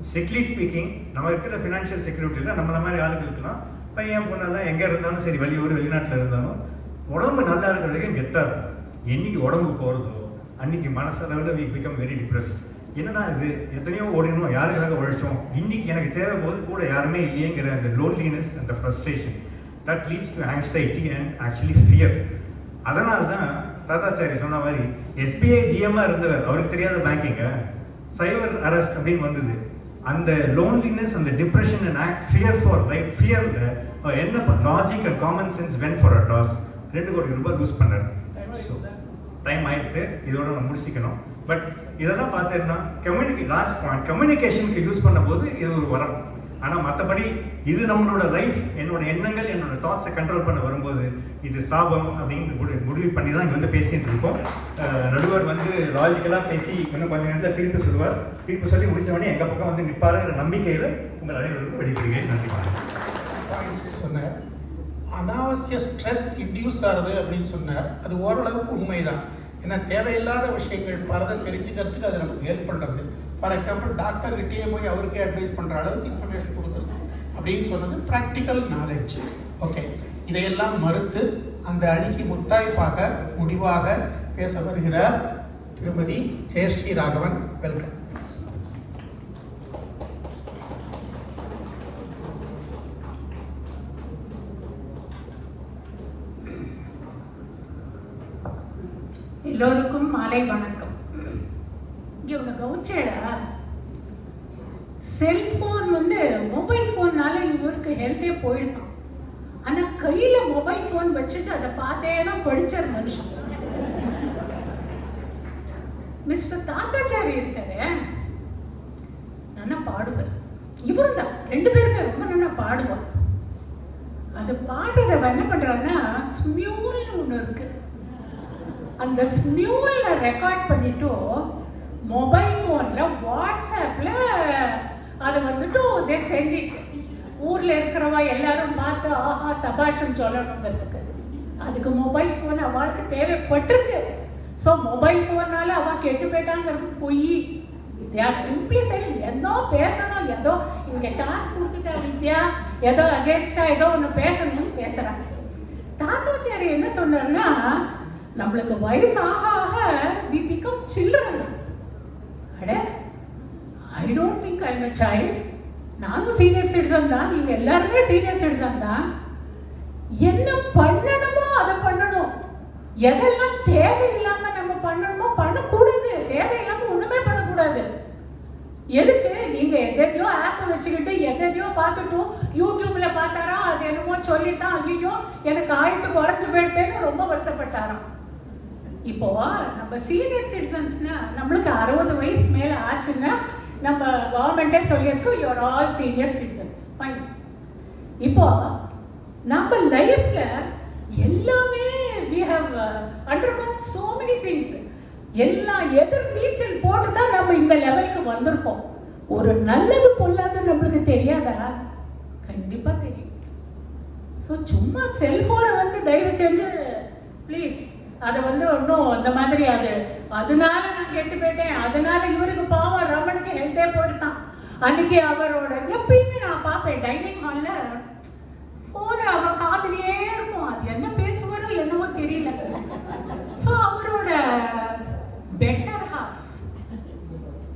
Strictly speaking நம்ம இருக்கிற ஃபினான்ஷியல் செக்யூரிட்டியில் நம்மள மாதிரி ஆளுங்களுக்குலாம் பையன் பொண்ணெல்லாம் எங்கே இருந்தாலும் சரி, வெளிநாட்டில் இருந்தாலும் உடம்பு நல்லா இருக்கிற வரைக்கும் கெத்தாக இருக்கும். என்றைக்கு உடம்பு போகிறதோ அன்றைக்கி மனசளவில் வி பிகம் வெரி டிப்ரெஸ்ட். என்னடா இது, எத்தனையோ ஓடினோம், யாருக்காக உழைச்சோம், இன்றைக்கி எனக்கு தேவை போது கூட யாருமே இல்லையேங்கிற அந்த லோன்லினஸ், அந்த frustration, that leads to anxiety and actually fear. அதனால தான் தாத்தாச்சாரி சொன்ன மாதிரி எஸ்பிஐ ஜிஎம்மாக இருந்தவர், அவருக்கு தெரியாத பேங்கிங்க சைபர் அரெஸ்ட் அப்படின்னு வந்தது. அந்த லோன்லினஸ், அந்த depression and fear for life, ஃபியரில் என்ன logic and common sense when for a toss 2 கோடி ரூபாய் லூஸ் பண்ணார். ஸோ டைம் ஆயிடுத்து, இதோட நம்ம முடிச்சிக்கணும். பட் இதெல்லாம் பார்த்தீங்கன்னா லாஸ்ட் பாயிண்ட், கம்யூனிகேஷனுக்கு யூஸ் பண்ணும்போது இது ஒரு வரம். ஆனால் மற்றபடி இது நம்மளோட லைஃப், என்னோட எண்ணங்கள், என்னோட தாட்ஸை கண்ட்ரோல் பண்ண வரும்போது இது சாபம் அப்படின்னு முடிவு பண்ணி தான் இங்கே வந்து பேசிட்டு இருக்கோம். நடுவர் வந்து லாஜிக்கலாக பேசி இன்னும் கொஞ்சம் நேரத்தில் திருப்பி சொல்லுவார். திருப்பி சொல்லி முடித்தவொடனே எங்கள் பக்கம் வந்து நிற்பாருங்கிற நம்பிக்கையில் உங்கள் அனைவருக்கும் வெளிப்படுகிறேன். நன்றி. பாயிண்ட்ஸ் சொன்னார். அனாவசிய ஸ்ட்ரெஸ் இன்டியூஸ் ஆகுது அப்படின்னு சொன்னார். அது ஓரளவுக்கு உண்மைதான். ஏன்னா தேவையில்லாத விஷயங்கள் பலதை தெரிஞ்சுக்கிறதுக்கு அது நமக்கு ஹெல்ப் பண்ணுறது. ஃபார் எக்ஸாம்பிள் டாக்டர்கிட்டயே போய் அவருக்கே அட்வைஸ் பண்ணுற அளவுக்கு இன்ஃபர்மேஷன் கொடுக்குறது அப்படின்னு சொன்னது ப்ராக்டிக்கல் நாலேஜ். ஓகே, இதையெல்லாம் மறுத்து அந்த அணிக்கு முத்தாய்ப்பாக முடிவாக பேச வருகிறார் திருமதி ஜெயஸ்ரீ ராகவன். வெல்கம். எல்லோருக்கும் மாலை வணக்கம். இங்கே உங்க கவுச்சேடா செல்போன் வந்து மொபைல் ஃபோன்னால இவருக்கு ஹெல்த்தே போயிடுதான். ஆனால் கையில் மொபைல் ஃபோன் வச்சுட்டு அதை பார்த்தே தான் படிச்சார் மனுஷன். மிஸ்டர் தாத்தாச்சாரி இருக்காரு, நல்லா பாடுவார். இவரும் தான், ரெண்டு பேருமே ரொம்ப நல்லா பாடுவார். அது பாடுறத என்ன பண்றாருன்னா ஸ்மியூல்னு ஒன்று இருக்கு. அந்த ஸ்மியூல்ல ரெக்கார்ட் பண்ணிட்டு மொபைல் ஃபோனில் வாட்ஸ்அப்பில் அதை வந்துட்டு தே சென்ட் இட். ஊரில் இருக்கிறவா எல்லாரும் பார்த்து ஆஹா சபாஷன் சொல்லணுங்கிறதுக்கு அதுக்கு மொபைல் ஃபோன் அவளுக்கு தேவைப்பட்டிருக்கு. ஸோ மொபைல் ஃபோன்னால அவள் கெட்டு போயிட்டாங்கிறது பொய். தே ஆர் சிம்பிளி சேயிங் ஏதோ பேசணும், ஏதோ இங்கே சான்ஸ் கொடுத்துட்டா வித்யா ஏதோ அகேன்ஸ்டாக ஏதோ ஒன்று பேசணும்னு பேசுகிறாங்க. தாத்தாச்சாரி என்ன சொன்னார்னா, நம்மளுக்கு வயசு ஆக ஆக we become children. அட I don't think I am a child. நானும் சீனியர் சிட்டிசன் தான், நீங்க எல்லாருமே சீனியர் சிட்டிசன் தான். என்ன பண்ணணுமோ அதை பண்ணணும். எதெல்லாம் தேவையில்லாம நம்ம பண்ணணுமோ பண்ணக்கூடாது. தேவையில்லாம ஒண்ணுமே பண்ணக்கூடாது. எதுக்கு நீங்க எதையோ ஆப் வச்சுக்கிட்டு எதையோ பார்த்துட்டும் யூடியூப்ல பார்த்தாரா அது என்னமோ சொல்லித்தான் ஐயோ எனக்கு ஆயுசு குறைஞ்சு போயிட்டேன்னு ரொம்ப வருத்தப்பட்டாராம். இப்போ நம்ம சீனியர் சிட்டிசன்ஸ்னா நம்மளுக்கு 60 வயசு மேல ஆச்சுன்னா நம்ம கவர்மெண்டே சொல்லியிருக்கு you are all senior citizens. Fine. இப்போ நம்ம லைஃப்ல எல்லாமே we have undergone so many things. எல்லாம் எதிர் நீச்சல் போட்டு தான் நம்ம இந்த லெவலுக்கு வந்திருக்கோம். ஒரு நல்லது பொல்லாத நம்மளுக்கு தெரியாதா? கண்டிப்பா தெரியும். ஸோ சும்மா செல்போனை வந்து தயவு செஞ்சு ப்ளீஸ் அதை வந்து ஒன்றும் அந்த மாதிரி அதனால நான் கெட்டு போயிட்டேன், அதனால இவருக்கு பாவம் ரமனுக்கு ஹெல்த்தே போயிட்டான். அன்னைக்கு அவரோட எப்பயுமே நான் பார்ப்பேன் டைனிங் ஹாலில் ஃபோனு அவள் காதுலயே இருக்கும். அது என்ன பேசுவாரோ என்னவோ தெரியல. ஸோ அவரோட பெட்டர் ஹாஃப்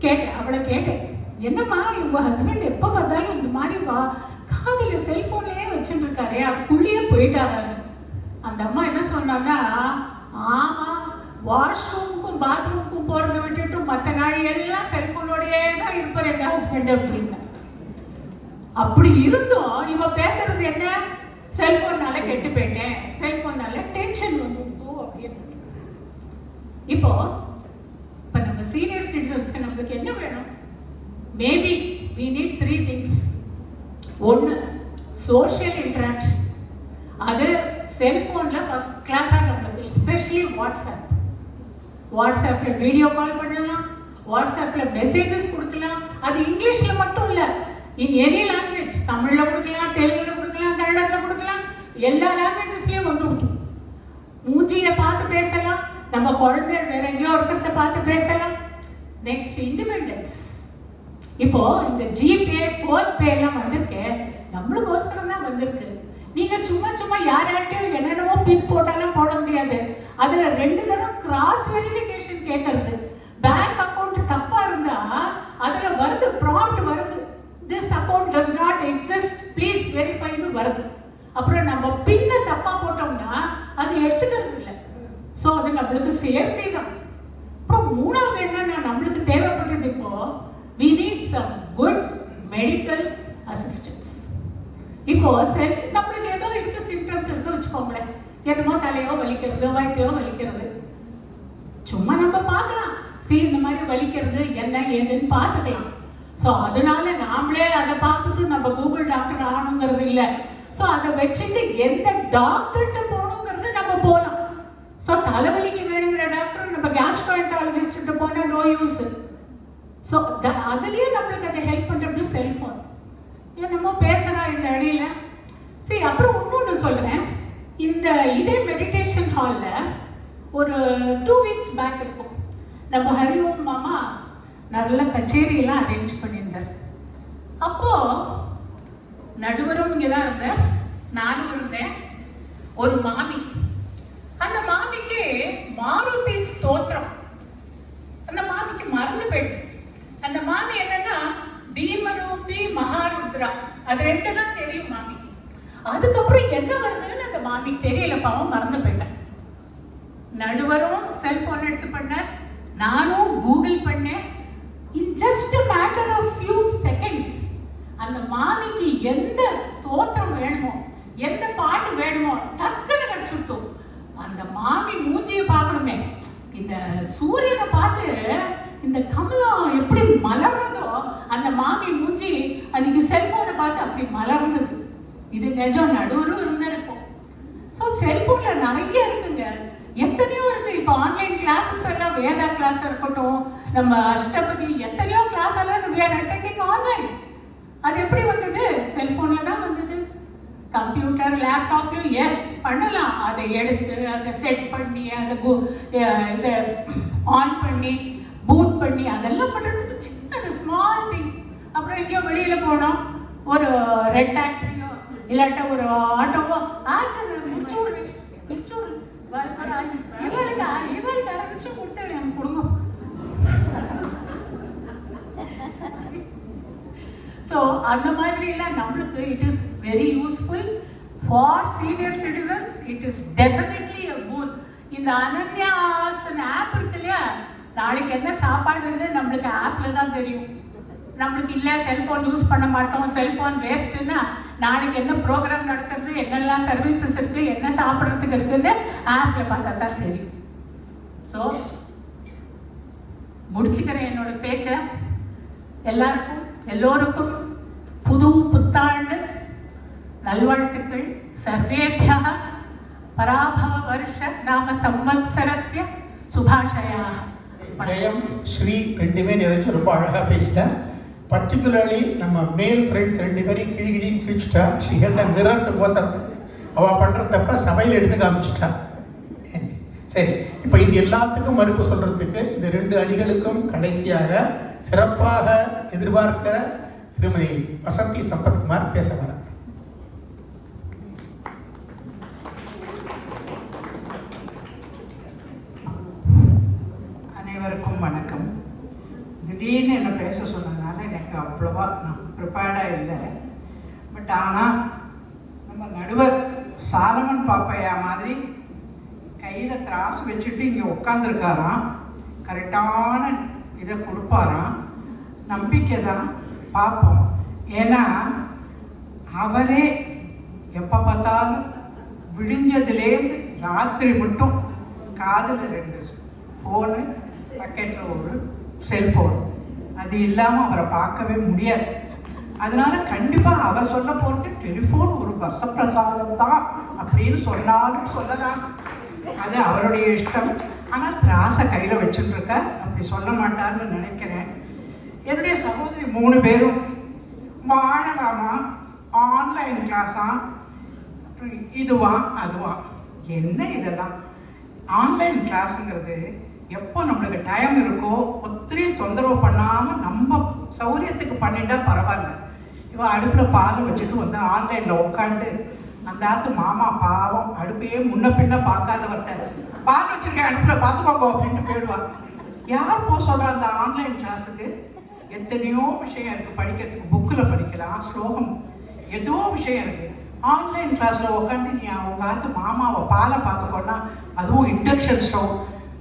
கேட்டேன், அவளை கேட்டேன், என்னம்மா இவங்க ஹஸ்பண்ட் எப்போ பார்த்தாலும் இந்த மாதிரி காதில் செல்ஃபோன்லேயே வச்சுட்டு இருக்காரு, அதுக்குள்ளேயே போயிட்டாரான்னு. அந்த அம்மா என்ன சொன்னான்னா, ஆமாம் வாஷ்ரூமுக்கும் பாத்ரூமுக்கும் போகிறத விட்டுட்டு மற்ற நாள் எல்லாம் செல்ஃபோனோடையே தான் இருப்பார் எங்கள் ஹஸ்பண்ட் அப்படின்னு. அப்படி இருந்தும் இவன் பேசுறது என்ன, செல்ஃபோன்னால கெட்டு போயிட்டேன், செல்ஃபோன்னால டென்ஷன் வந்துட்டோ அப்படின்னு. இப்போ நம்ம சீனியர் சிட்டிசன்ஸ்க்கு நம்மளுக்கு என்ன வேணும்? Maybe we need 3 things. ஒன்று சோஷியல் இன்ட்ராக்ஷன். அது செல்ஃபோனில் ஃபர்ஸ்ட் கிளாஸாக நம்மளுக்கு எஸ்பெஷலி வாட்ஸ்அப்பில் வீடியோ கால் பண்ணலாம், வாட்ஸ்அப்பில் மெசேஜஸ் கொடுக்கலாம். அது இங்கிலீஷில் மட்டும் இல்லை, இன் எனி லாங்குவேஜ், தமிழில் கொடுக்கலாம், தெலுங்குல கொடுக்கலாம், கன்னடத்தில் கொடுக்கலாம், எல்லா லாங்குவேஜஸ்லேயும் வந்து மூஞ்சியை பார்த்து பேசலாம், நம்ம குழந்தைகள் வேற எங்கேயோ இருக்கிறத பார்த்து பேசலாம். Next independence. இப்போ இந்த ஜிபே ஃபோன்பே எல்லாம் வந்திருக்கு, நம்மளுக்கோசரம் தான் வந்திருக்கு. நீங்க சும்மா யார்கிட்டயும் என்னென்னமோ பின் போட்டாலும் போட முடியாது. அதுல 2 தடவை கிராஸ் வெரிஃபிகேஷன் கேட்கறது. பேங்க் அக்கௌண்ட் தப்பா இருந்தா அதுல வருது, ப்ராம்ப்ட் வருது, this account does not exist, please வெரிஃபைன்னு வருது. அப்புறம் நம்ம பின்னை தப்பா போட்டோம்னா அது எடுத்துக்கிறது இல்லை. ஸோ அது நம்மளுக்கு சேஃப்டி தான். அப்புறம் மூணாவது என்னன்னா, நம்மளுக்கு தேவைப்பட்டது இப்போ we need some good medical assistance. இப்போ நம்மளுக்கு ஏதோ இருக்கு, சிம்டம்ஸ் இருக்கு வச்சுக்கோங்களேன், என்னமோ தலையோ வலிக்கிறது, வயிற்றையோ வலிக்கிறது, சும்மா நம்ம பார்க்கலாம், இந்த மாதிரி வலிக்கிறது என்ன ஏதுன்னு பார்த்துக்கலாம். ஸோ அதனால நாமளே அதை பார்த்துட்டு நம்ம கூகுள் டாக்டர் ஆகணுங்கிறது இல்லை. ஸோ அதை வச்சுட்டு எந்த டாக்டர்கிட்ட போகணுங்கிறது நம்ம போகலாம். ஸோ தலைவலிக்கு வேணுங்கிற டாக்டர் நம்ம கேஸ்ட்ரோஎன்டாலஜிஸ்ட்டு போனால் நோ யூஸ். ஸோ அதுலேயே நம்மளுக்கு அதை ஹெல்ப் பண்ணுறது செல்ஃபோன். என்னமோ பேசுகிறா இந்த அடியில். சரி, அப்புறம் இன்னொன்று சொல்கிறேன். இந்த இதே மெடிடேஷன் ஹாலில் ஒரு 2 வீக்ஸ் பேக் இருக்கும், நம்ம ஹரிஓம் மாமா நல்ல கச்சேரியெல்லாம் அரேஞ்ச் பண்ணியிருந்தார். அப்போது நடுவரும் இங்கே தான் இருந்தார், நானும் இருந்தேன். ஒரு மாமி, அந்த மாமிக்கு மாருதி ஸ்தோத்திரம் அந்த மாமிக்கு மறந்து போயிடுது. அந்த மாமி என்னன்னா பீமரூபி மகாருத்ரா அது 2 தான் தெரியும் மாமிக்கு. அதுக்கப்புறம் என்ன வருதுன்னு அந்த மாமிக்கு தெரியல, பாவம் மறந்து போயிட்டேன். நடுவரும் செல்போன் எடுத்து பண்ணார், நானும் கூகுள் பண்ணேன். In just a matter of few seconds அந்த மாமிக்கு எந்த ஸ்தோத்திரம் வேணுமோ, எந்த பாட்டு வேணுமோ டக்குன்னு கிடைச்சுட்டோம். அந்த மாமி மூஞ்சியை பார்க்கணுமே, இந்த சூரியனை பார்த்து இந்த கமலம் எப்படி மலர்றதோ அந்த மாமி மூஞ்சி அன்னைக்கு செல்போனை பார்த்து அப்படி மலர்ந்தது. இது நிஜம், நடுவரும் இருந்திருக்கும். ஸோ செல்போனில் நிறைய இருக்குங்க, எத்தனையோ இருக்கு. இப்போ ஆன்லைன் கிளாஸஸ் எல்லாம், வேதா கிளாஸ் இருக்கட்டும், நம்ம அஷ்டபதி எத்தனையோ கிளாஸ் எல்லாம் we are attending ஆன்லைன். அது எப்படி வந்தது? செல்போனில் தான் வந்தது. கம்ப்யூட்டர் லேப்டாப்லையும் எஸ் பண்ணலாம், அதை எடுத்து அதை செட் பண்ணி அதை இதை ஆன் பண்ணி பூட் பண்ணி அதெல்லாம் பண்ணுறதுக்கு சின்னது ஸ்மால் திங். அப்புறம் எங்கேயோ வெளியில் போனோம், ஒரு ரெட் டாக்ஸியோ இல்லாட்ட ஒரு ஆட்டோவோ ஆச்சு முடிச்சு விடு இவளுக்கு 2 நிமிஷம் கொடுத்தா எனக்கு கொடுங்க. ஸோ அந்த மாதிரிலாம் நம்மளுக்கு it is very useful for senior citizens. It is definitely a good. இந்த அனன்யாசன் ஆப் இருக்கு இல்லையா, நாளைக்கு என்ன சாப்பாடுன்னு நம்மளுக்கு ஆப்பில் தான் தெரியும். நம்மளுக்கு இல்லை செல்ஃபோன் யூஸ் பண்ண மாட்டோம், செல்ஃபோன் வேஸ்ட்டுன்னா நாளைக்கு என்ன ப்ரோக்ராம் நடக்கிறது, என்னெல்லாம் சர்வீசஸ் இருக்குது, என்ன சாப்பிட்றதுக்கு இருக்குன்னு ஆப்பில் பார்த்தா தான் தெரியும். ஸோ முடிச்சுக்கிறேன் என்னோட பேச்சை. எல்லோருக்கும் புத்தாண்டு நல்வாழ்த்துக்கள். சர்வேபியா பராபவ வருஷ நாம சம்வத்சரஸ்ய சுபாஷயாக. ஜெயம் ஸ்ரீ 2 பேரும் நிறைச்சு ரொம்ப அழகாக பேசிட்டேன். பர்டிகுலர்லி நம்ம மேல் ஃப்ரெண்ட்ஸ் 2 பேரையும் கிழிகிழின்னு கிழிச்சிட்டா. She held a mirror to both of them. அவள் பண்ணுற தப்ப சபையில் எடுத்து காமிச்சிட்டா. சரி, இப்போ இது எல்லாத்துக்கும் மறுப்பு சொல்கிறதுக்கு இந்த 2 அணிகளுக்கும் கடைசியாக சிறப்பாக எதிர்பார்க்கிற திருமதி வசந்தி சம்பத்குமார் பேச வர. அனைவருக்கும் வணக்கம். திடீர்னு என்னை பேச சொன்னதுனால எனக்கு அவ்வளோவா நான் ப்ரிப்பேர்டாக இல்லை. பட் ஆனால் நம்ம நடுவர் சாலமன் பாப்பையா மாதிரி கையில் திராஸ் வச்சுட்டு இங்கே உட்காந்துருக்காராம், கரெக்டான இதை கொடுப்பாராம். நம்பிக்கை தான், பார்ப்போம். ஏன்னா அவரே எப்போ பார்த்தாலும் விழிஞ்சதுலேருந்து ராத்திரி மட்டும் காதில் 2 ஃபோனு, பக்கெட்டில் ஒரு செல்ஃபோன், அது இல்லாமல் அவரை பார்க்கவே முடியாது. அதனால கண்டிப்பாக அவர் சொல்ல போகிறது டெலிஃபோன் ஒரு வசப்பிரசாதம் தான் அப்படின்னு சொன்னாலும் சொல்லலாம், அது அவருடைய இஷ்டம். ஆனால் திராசை கையில் வச்சுட்டுருக்க அப்படி சொல்ல மாட்டார்னு நினைக்கிறேன். என்னுடைய சகோதரி 3 பேரும் வாழலாமா, ஆன்லைன் கிளாஸா, இதுவா அதுவா, என்ன இதெல்லாம் ஆன்லைன் கிளாஸுங்கிறது எப்போ நம்மளுக்கு டைம் இருக்கோ ஒத்திரியும் தொந்தரவு பண்ணாமல் நம்ம சௌரியத்துக்கு பண்ணிட்டா பரவாயில்ல. இவன் அடுப்பில் பால் வச்சுட்டு வந்து ஆன்லைனில் உட்காந்து அந்த ஆத்து மாமா பாவம் அடுப்பையே முன்ன பின்ன பார்க்காதவர்கிட்ட பால் வச்சுருக்கேன் அடுப்பில் பார்த்துக்கோங்க அப்படின்ட்டு போயிடுவான். யார் போக சொல்கிறா அந்த ஆன்லைன் கிளாஸுக்கு? எத்தனையோ விஷயம் இருக்குது படிக்கிறதுக்கு, புக்கில் படிக்கலாம், ஸ்லோகம் ஏதோ விஷயம் இருக்குது. ஆன்லைன் கிளாஸில் உட்காந்து நீ அவங்க ஆத்து மாமாவை பாலை பார்த்துக்கோன்னா, அதுவும் இண்டக்ஷன் ஸ்டவ்,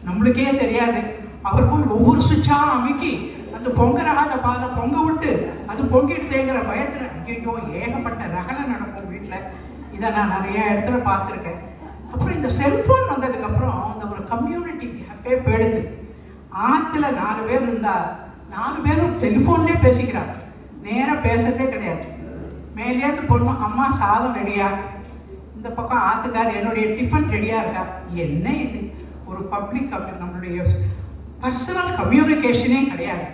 நம்மளுக்கே தெரியாது. அவர் போய் ஒவ்வொரு சுவிட்சாக அமுக்கி அந்த பொங்கராத பாலை பொங்க விட்டு அது பொங்கிட்டு தேங்குற பயத்தில் ஐயோ ஏகப்பட்ட ரகலை நடக்கும் வீட்டில். இதை நான் நிறைய இடத்துல பார்த்துருக்கேன். அப்புறம் இந்த செல்ஃபோன் வந்ததுக்கப்புறம் அந்த ஒரு கம்யூனிட்டி கேப்பே போயிடுது. ஆற்றுல 4 பேர் இருந்தால் 4 பேரும் டெலிஃபோன்லேயே பேசிக்கிறாங்க, நேராக பேசுறதே கிடையாது. மேலேயாவது போடணும், அம்மா சாதம் ரெடியா, இந்த பக்கம் ஆத்துக்கார் என்னுடைய டிஃபன் ரெடியாக இருக்கா. என்ன இது ஒரு பப்ளிக் நம்மளுடைய பர்சனல் கம்யூனிகேஷனே கிடையாது.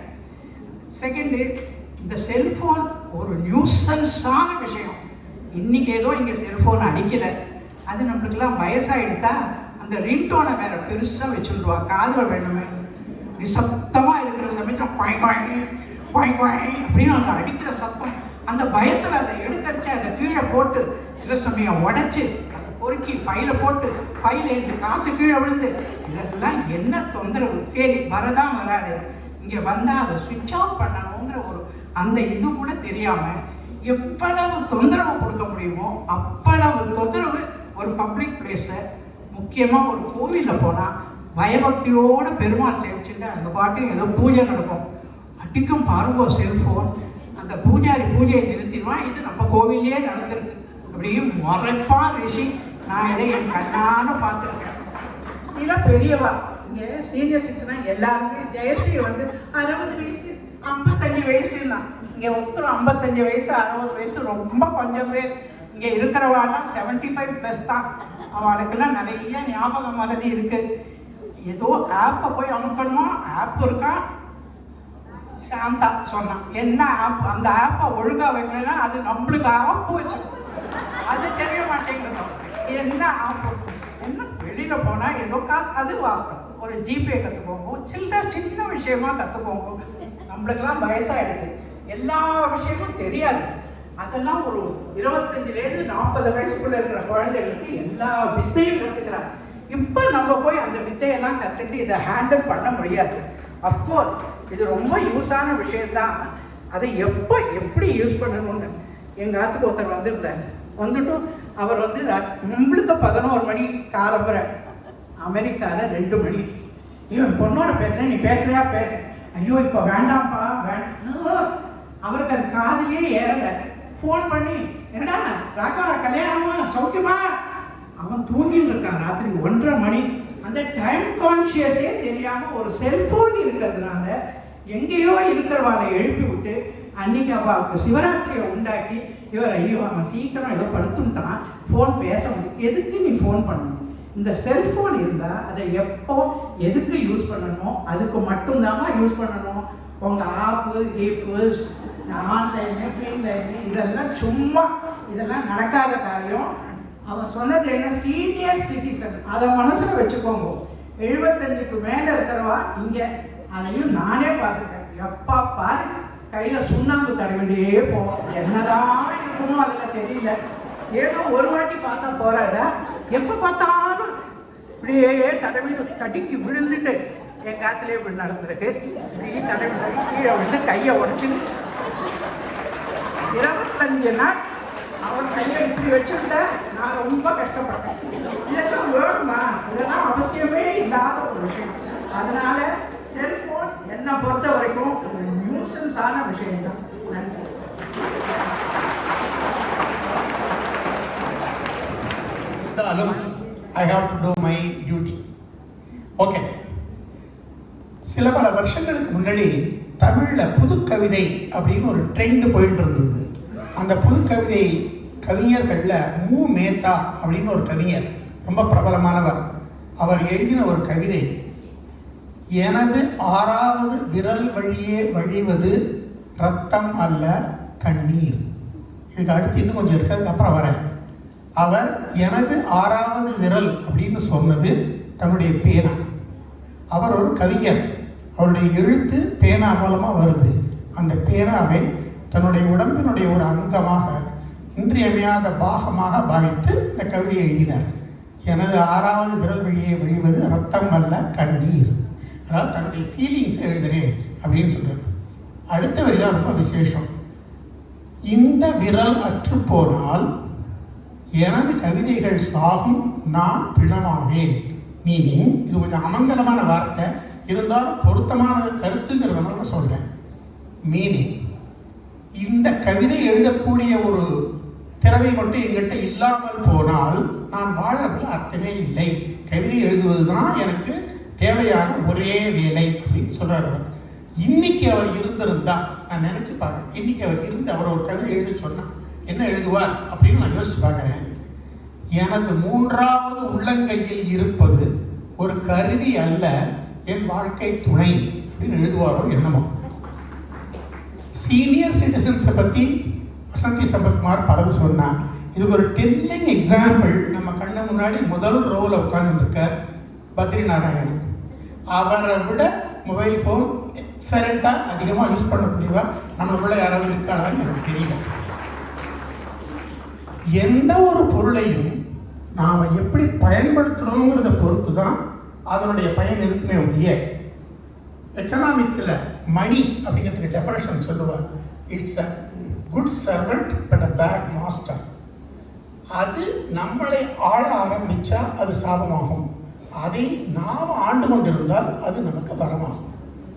செகண்டு, இந்த செல்ஃபோன் ஒரு நியூசன்ஸான விஷயம். இன்றைக்கி ஏதோ இங்கே செல்ஃபோன் அடிக்கலை, அது நம்மளுக்கெல்லாம் வயசாகிடுதா அந்த ரிங்டோனை வேறு பெருசாக வச்சுருவா, காதில் வேணுமே. நிசப்தமாக இருக்கிற சமயத்தில் பாய் அப்படின்னு அந்த அடிக்கிற சத்தம், அந்த பயத்தில் அதை எடுக்கரிச்சு அதை கீழே போட்டு சில சமயம் உடச்சி அதை பொறுக்கி ஃபைலை போட்டு ஃபைலேருந்து காசு கீழே விழுந்து, இதெல்லாம் என்ன தொந்தரவு. சரி வரதான் வராது, இங்கே வந்தால் அதை சுவிட்ச் ஆஃப் பண்ணணுங்கிற ஒரு அந்த இது கூட தெரியாமல் எவ்வளவு தொந்தரவு கொடுக்க முடியுமோ அவ்வளவு தொந்தரவு ஒரு பப்ளிக் பிளேஸில், முக்கியமாக ஒரு கோவிலில் போனால் பயபக்தியோடு பெருமாள் சேவிச்சுட்டு அங்கே பாட்டு ஏதோ பூஜை நடக்கும், அடிக்கும் பாருங்கோ செல்ஃபோன், அந்த பூஜாரி பூஜையை நிறுத்திடுவான். இது நம்ம கோவிலே நடந்திருக்கு. அப்படியே மறைப்பான் ரிஷி. நான் இதை என் கண்ணான பார்த்துருக்கேன். சில பெரியவா இங்கே சீனியர் சிட்டிசனாக எல்லாருமே ஜெயஸ்ரீ வந்து 60 வயசு 55 வயசுன்னா, இங்கே ஒருத்தர் 55 வயசு 60 வயசு ரொம்ப கொஞ்சம் பேர். இங்கே இருக்கிறவாள்லாம் 75+ தான். அவளுக்கெல்லாம் நிறைய ஞாபக மறதி இருக்குது. ஏதோ ஆப்பை போய் அமுக்கணுமா, ஆப் இருக்கா, சாந்தா சொன்னான். என்ன ஆப், அந்த ஆப்பை ஒழுங்காக வைக்கலன்னா அது நம்மளுக்கு ஆப்பு வச்சுக்கணும், அது தெரிய மாட்டேங்கிறதோ. என்ன ஆப்பு, என்ன வெளியில் போனால் ஏதோ காசு, அது வாஸ்தவம். ஒரு ஜிபே கற்றுக்கோங்க, சின்ன விஷயமா கற்றுக்கோங்க. நம்மளுக்கெல்லாம் வயசாகிடுது, எல்லா விஷயமும் தெரியாது. அதெல்லாம் ஒரு 25லேருந்து 40 வயசுக்குள்ளே இருக்கிற குழந்தைகளுக்கு எல்லா வித்தையும் கற்றுக்கிறாங்க. இப்போ நம்ம போய் அந்த வித்தையெல்லாம் கற்றுட்டு இதை ஹேண்டில் பண்ண முடியாது. அஃப்கோர்ஸ் இது ரொம்ப யூஸான விஷயந்தான். அதை எப்படி யூஸ் பண்ணணும்னு எங்கள் ஆத்துக்கு ஒருத்தர் வந்திருந்தார். வந்துட்டும் அவர் வந்து நம்மளுக்கு 11 மணி காலம்புரை, அமெரிக்காவில் 2 மணி. இவன் பொண்ணோட பேசுகிறேன், நீ பேசுறியா பேச. ஐயோ இப்போ வேண்டாம்ப்பா வேண்டாம். அவருக்கு அது காதிலே ஏறலை. ஃபோன் பண்ணி, என்னடா ராகா கல்யாணமா சௌக்கியமா, அவன் தூங்கிட்டு இருக்கான் ராத்திரி 1:30 மணி. அந்த டைம் கான்ஷியஸே தெரியாமல் ஒரு செல்ஃபோன் இருக்கிறதுனால எங்கேயோ இருக்கிறவாளை எழுப்பி விட்டு அன்னைக்கு அவளுக்கு சிவராத்திரியை உண்டாக்கி இவர் ஐயோ அவன் சீக்கிரம் ஏதோ படுத்துட்டான், ஃபோன் பேச முடியும். எதுக்கு நீ ஃபோன் பண்ணணும்? இந்த செல்ஃபோன் இருந்தால் அதை எப்போ எதுக்கு யூஸ் பண்ணணுமோ அதுக்கு மட்டும்தாம்மா யூஸ் பண்ணணும். உங்கள் ஆப்பு கீப்பு ஆன்லைனு ப்ரீன்லைனு இதெல்லாம் சும்மா, இதெல்லாம் நடக்காத காரியம். அவன் சொன்னது என்ன, சீனியர் சிட்டிசன், அதை மனசில் வச்சுக்கோங்க. 75க்கு மேலே இருக்கிறவா இங்கே, அதையும் நானே பார்த்துட்டேன். எப்பா பாரு கையில் சுண்ணாம்பு தடவிண்டே போவோம். என்னதான் இருக்கணும் அதில் தெரியல. ஏதோ ஒரு வாட்டி பார்த்தா போறாதா, எப்போ பார்த்தாலும் இப்படியே தடவி தட்டிக்கு விழுந்துட்டு என் காத்துலேயே இப்படி நடந்திருக்கு. இப்படி தடவி கீழே விழுந்து கையை உடச்சு 25 நாள் அவர் கையை இப்படி வச்சுக்கிட்ட நான் ரொம்ப கஷ்டப்பட்டேன். இதெல்லாம் வேணுமா? இதெல்லாம் அவசியமே இல்லாத ஒரு விஷயம். அதனால செல்போன் என்னை பொறுத்த வரைக்கும் ஒரு நியூசன்ஸான விஷயம்தான். நன்றி. I have to do my duty. Okay. சில பல வருஷங்களுக்கு முன்னாடி தமிழில் புது கவிதை அப்படின்னு ஒரு ட்ரெண்ட் போயிட்டு இருந்தது. அந்த புது கவிதை கவிஞர்களில் மு மேத்தா அப்படின்னு ஒரு கவிஞர், ரொம்ப பிரபலமானவர். அவர் எழுதின ஒரு கவிதை, எனது 6வது விரல் வழியே வழிவது ரத்தம் அல்ல கண்ணீர். இதுக்கு அடுத்து இன்னும் கொஞ்சம் இருக்கு, அதுக்கப்புறம் வரேன். அவர் எனது 6வது விரல் அப்படின்னு சொன்னது தன்னுடைய பேனா. அவர் ஒரு கவிஞர், அவருடைய எழுத்து பேனா மூலமாக வருது. அந்த பேனாவை தன்னுடைய உடம்பினுடைய ஒரு அங்கமாக, இன்றியமையாத பாகமாக பாவித்து இந்த கவிதையை எழுதினார். எனது 6வது விரல் வழியே வழிவது ரத்தம் அல்ல கண்ணீர். அதாவது தன்னுடைய ஃபீலிங்ஸ் எழுதுகிறேன் அப்படின்னு சொல்கிறார். அடுத்த வரி தான் ரொம்ப விசேஷம். இந்த விரல் அற்று போனால் எனது கவிதைகள் சாகும், நான் பிணமாவேன். மீனிங், இது கொஞ்சம் அமங்கலமான வார்த்தை இருந்தாலும் பொருத்தமான கருத்துங்கிறதுனால நான் சொல்கிறேன். மீனிங், இந்த கவிதை எழுதக்கூடிய ஒரு திறமை மட்டும் என்கிட்ட இல்லாமல் போனால் நான் வாழறதுல அர்த்தமே இல்லை. கவிதை எழுதுவது தான் எனக்கு தேவையான ஒரே வேலை அப்படின்னு சொல்கிறார். இன்னைக்கு அவர் இருந்திருந்தா, நான் நினைச்சு பார்க்குறேன், இன்னைக்கு அவர் இருந்து அவர் ஒரு கவிதை எழுத சொன்னா என்ன எழுதுவார் அப்படின்னு நான் யோசிச்சு பார்க்குறேன். எனது 3வது உள்ளங்கையில் இருப்பது ஒரு கருவி அல்ல, என் வாழ்க்கை துணை அப்படின்னு எழுதுவாரோ என்னமோ. சீனியர் சிட்டிசன்ஸை பற்றி வசந்தி சம்பத்குமார் பலது சொன்னா. இதுக்கு ஒரு டெல்லிங் எக்ஸாம்பிள் நம்ம கண்ணு முன்னாடி முதல் ரோவில் உட்கார்ந்துருக்கார் பத்ரி நாராயணன். அவரை விட மொபைல் ஃபோன் எக்ஸலண்ட்டாக அதிகமாக யூஸ் பண்ணக்கூடியவா நம்மளுக்குள்ள யாராவது இருக்காளான்னு எனக்கு தெரியல. எந்த ஒரு பொருளையும் நாம் எப்படி பயன்படுத்துகிறோங்கிறத பொறுத்து தான் அதனுடைய பயன் இருக்குமே ஒழிய, எக்கனாமிக்ஸில் மணி அப்படிங்கிறதுக்கு டெஃபரேஷன் சொல்லுவார், it's a good servant but a bad master. அது நம்மளை ஆள ஆரம்பித்தா அது சாபமாகும், அதை நாம் ஆண்டு கொண்டிருந்தால் அது நமக்கு வரமாகும்.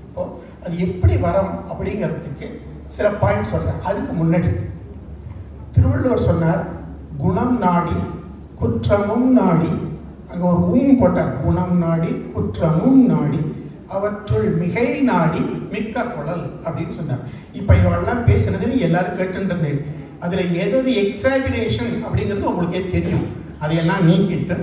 இப்போது அது எப்படி வரம் அப்படிங்கிறதுக்கு சில பாயிண்ட் சொல்கிறேன். அதுக்கு முன்னாடி திருவள்ளுவர் சொன்னார், குணம் நாடி குற்றமும் நாடி, அங்கே ஒரு போட்டார், குணம் நாடி குற்றமும் நாடி அவற்றுள் மிகை நாடி மிக்க குழல் அப்படின்னு சொன்னார். இப்போ இவெல்லாம் பேசுனது எல்லாரும் கேட்டுருந்தேன். அதில் எது எக்ஸாஜரேஷன் அப்படிங்கிறது உங்களுக்கே தெரியும். அதையெல்லாம் நீக்கிட்டு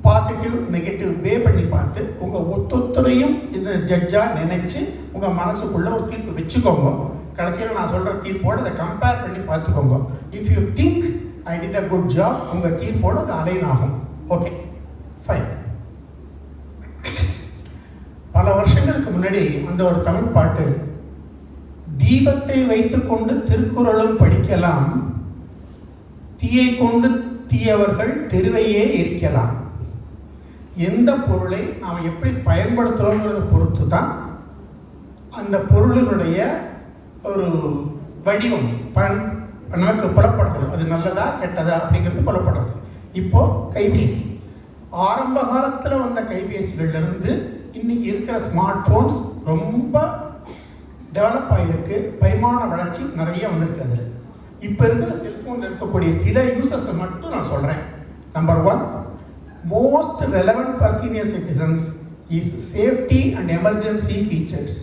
பாசிட்டிவ் நெகட்டிவ் வே பண்ணி பார்த்து உங்கள் ஒத்தொத்தரையும் இது ஜட்ஜாக நினைச்சு உங்கள் மனசுக்குள்ள ஒரு தீர்ப்பு வச்சுக்கோங்க. கடைசியில் நான் சொல்கிற தீர்ப்போடு அதை கம்பேர் பண்ணி பார்த்துக்கோங்க. If you think I did a good job, உங்கள் தீர்ப்போடு அது அலைன் ஆகும். Okay, fine. பல வருஷங்களுக்கு முன்னாடி அந்த ஒரு தமிழ் பாட்டு, தீபத்தை வைத்துக்கொண்டு திருக்குறளும் படிக்கலாம், தீயை கொண்டு தீயவர்கள் தெருவையே எரிக்கலாம். எந்த பொருளை நாம் எப்படி பயன்படுத்துகிறோங்கிறத பொறுத்து தான் அந்த பொருளினுடைய ஒரு வடிவம் நமக்கு புலப்படுறது, அது நல்லதா கெட்டதா அப்படிங்கிறது புலப்படுறது. இப்போ கைபேசி, ஆரம்ப காலத்தில் வந்த கைபேசிகள்லேருந்து இன்னைக்கு இருக்கிற ஸ்மார்ட் ஃபோன்ஸ் ரொம்ப டெவலப் ஆகிருக்கு, பரிமாண வளர்ச்சி நிறைய வந்திருக்கு. அதில் இப்போ இருக்கிற செல்ஃபோனில் இருக்கக்கூடிய சில யூசர்ஸை மட்டும் நான் சொல்கிறேன். Number 1, most relevant for senior citizens is safety and emergency features.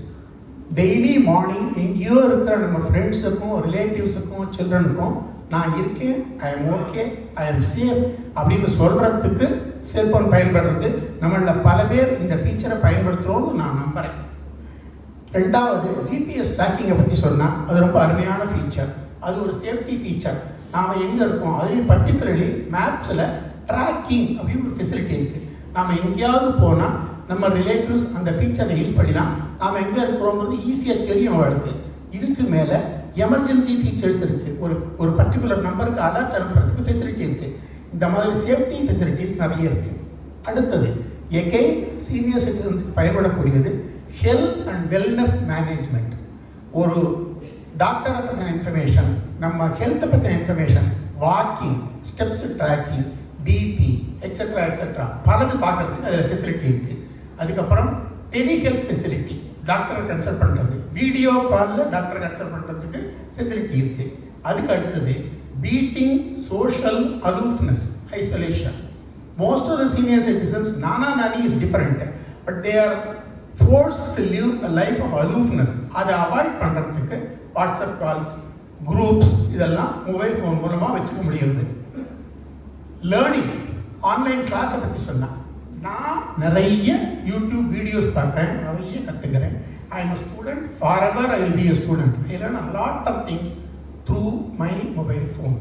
Daily morning எங்கேயோ இருக்கிற நம்ம ஃப்ரெண்ட்ஸுக்கும் ரிலேட்டிவ்ஸுக்கும் சில்ட்ரனுக்கும் நான் இருக்கேன், I am okay, I am safe அப்படின்னு சொல்கிறதுக்கு செல்ஃபோன் பயன்படுறது. நம்மளில் பல பேர் இந்த ஃபீச்சரை பயன்படுத்துகிறோன்னு நான் நம்புகிறேன். 2வது, ஜிபிஎஸ் ட்ராக்கிங்கை பற்றி சொன்னால் அது ரொம்ப அருமையான ஃபீச்சர். அது ஒரு சேஃப்டி ஃபீச்சர். நாம் எங்கே இருக்கோம், அதுலேயும் பர்டிகுலர்லி மேப்ஸில் ட்ராக்கிங் அப்படின்னு ஒரு ஃபெசிலிட்டி இருக்குது. நாம் எங்கேயாவது போனால் நம்ம ரிலேட்டிவ்ஸ் அந்த ஃபீச்சரை யூஸ் பண்ணினா நாம் எங்கே இருக்கிறோங்கிறது ஈஸியாக தெரியும் அவளுக்கு. இதுக்கு மேலே எமர்ஜென்சி ஃபீச்சர்ஸ் இருக்குது. ஒரு பர்டிகுலர் நம்பருக்கு அலர்ட் அனுப்புறதுக்கு ஃபெசிலிட்டி இருக்குது. இந்த மாதிரி சேஃப்டி ஃபெசிலிட்டிஸ் நிறைய இருக்குது. அடுத்தது, எகைன் சீனியர் சிட்டிசன்ஸுக்கு பயன்படக்கூடியது ஹெல்த் அண்ட் வெல்னஸ் மேனேஜ்மெண்ட். ஒரு டாக்டரை பற்றின இன்ஃபர்மேஷன், நம்ம ஹெல்த்தை பற்றின information, walking, steps tracking, BP etcetera etcetera பலது பார்க்கறதுக்கு அதில் ஃபெசிலிட்டி இருக்குது. அதுக்கப்புறம் டெலிஹெல்த் ஃபெசிலிட்டி, டாக்டரை கன்சல்ட் பண்ணுறது, வீடியோ காலில் டாக்டரை கன்சல்ட் பண்ணுறதுக்கு ஃபெசிலிட்டி இருக்குது. அதுக்கு அடுத்தது beating social aloofness, isolation. Most of the senior citizens, nanny is different, but they are forced to live a life of aloofness. அதை அவாய்ட் பண்ணுறதுக்கு வாட்ஸ்அப் கால்ஸ், குரூப்ஸ் இதெல்லாம் மொபைல் ஃபோன் மூலமாக வச்சுக்க முடியுது. லேர்னிங், ஆன்லைன் கிளாஸை பற்றி சொன்னேன். நான் நிறைய யூடியூப் வீடியோஸ் பார்க்குறேன், நிறைய கற்றுக்கிறேன். I am a student, forever I will be a student. I learn a lot of things through my mobile phone.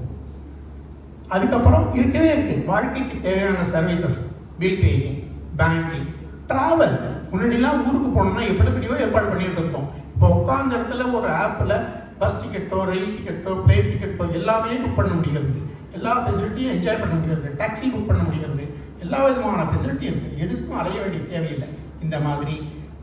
அதுக்கப்புறம் இருக்கவே இருக்குது வாழ்க்கைக்கு தேவையான services, bill paying, banking, travel. முன்னாடிலாம் ஊருக்கு போனோம்னா எப்படியோ ஏற்பாடு பண்ணிட்டு இருந்தோம். இப்போ உட்காந்த இடத்துல ஒரு ஆப்பில் பஸ் டிக்கெட்டோ, ரயில் டிக்கெட்டோ, பிளேன் டிக்கெட்டோ எல்லாமே புக் பண்ண முடிகிறது. எல்லா ஃபெசிலிட்டியும் என்ஜாய் பண்ண முடிகிறது. டாக்ஸி புக் பண்ண முடிகிறது. எல்லா விதமான ஃபெசிலிட்டி இருக்குது. எதுக்கும் அலைய வேண்டிய தேவையில்லை. இந்த மாதிரி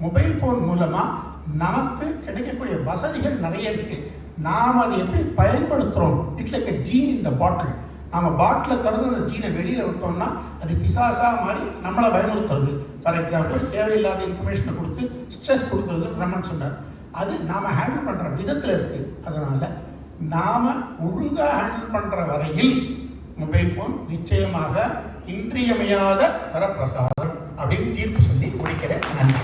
மொபைல் ஃபோன் மூலமாக நமக்கு கிடைக்கக்கூடிய வசதிகள் நிறைய இருக்குது. நாம் அதை எப்படி பயன்படுத்துகிறோம், இட்ஸ் லைக் எ ஜீன் இன் த பாட்டில். நம்ம பாட்டில் திறந்து அந்த ஜீனை வெளியில் விட்டோம்னா அது பிசாசாக மாறி நம்மளை பயமுறுத்துறது. ஃபார் எக்ஸாம்பிள், தேவையில்லாத இன்ஃபர்மேஷனை கொடுத்து ஸ்ட்ரெஸ் கொடுக்குறது ரமன் சொன்னார். அது நாம் ஹேண்டில் பண்ணுற விதத்தில் இருக்குது. அதனால் நாம் ஒழுங்காக ஹேண்டில் பண்ணுற வரையில் மொபைல் ஃபோன் நிச்சயமாக இன்றியமையாத வரப்பிரசாதம் அப்படின்னு தீர்ப்பு சொல்லி முடிக்கிறேன். நன்றி.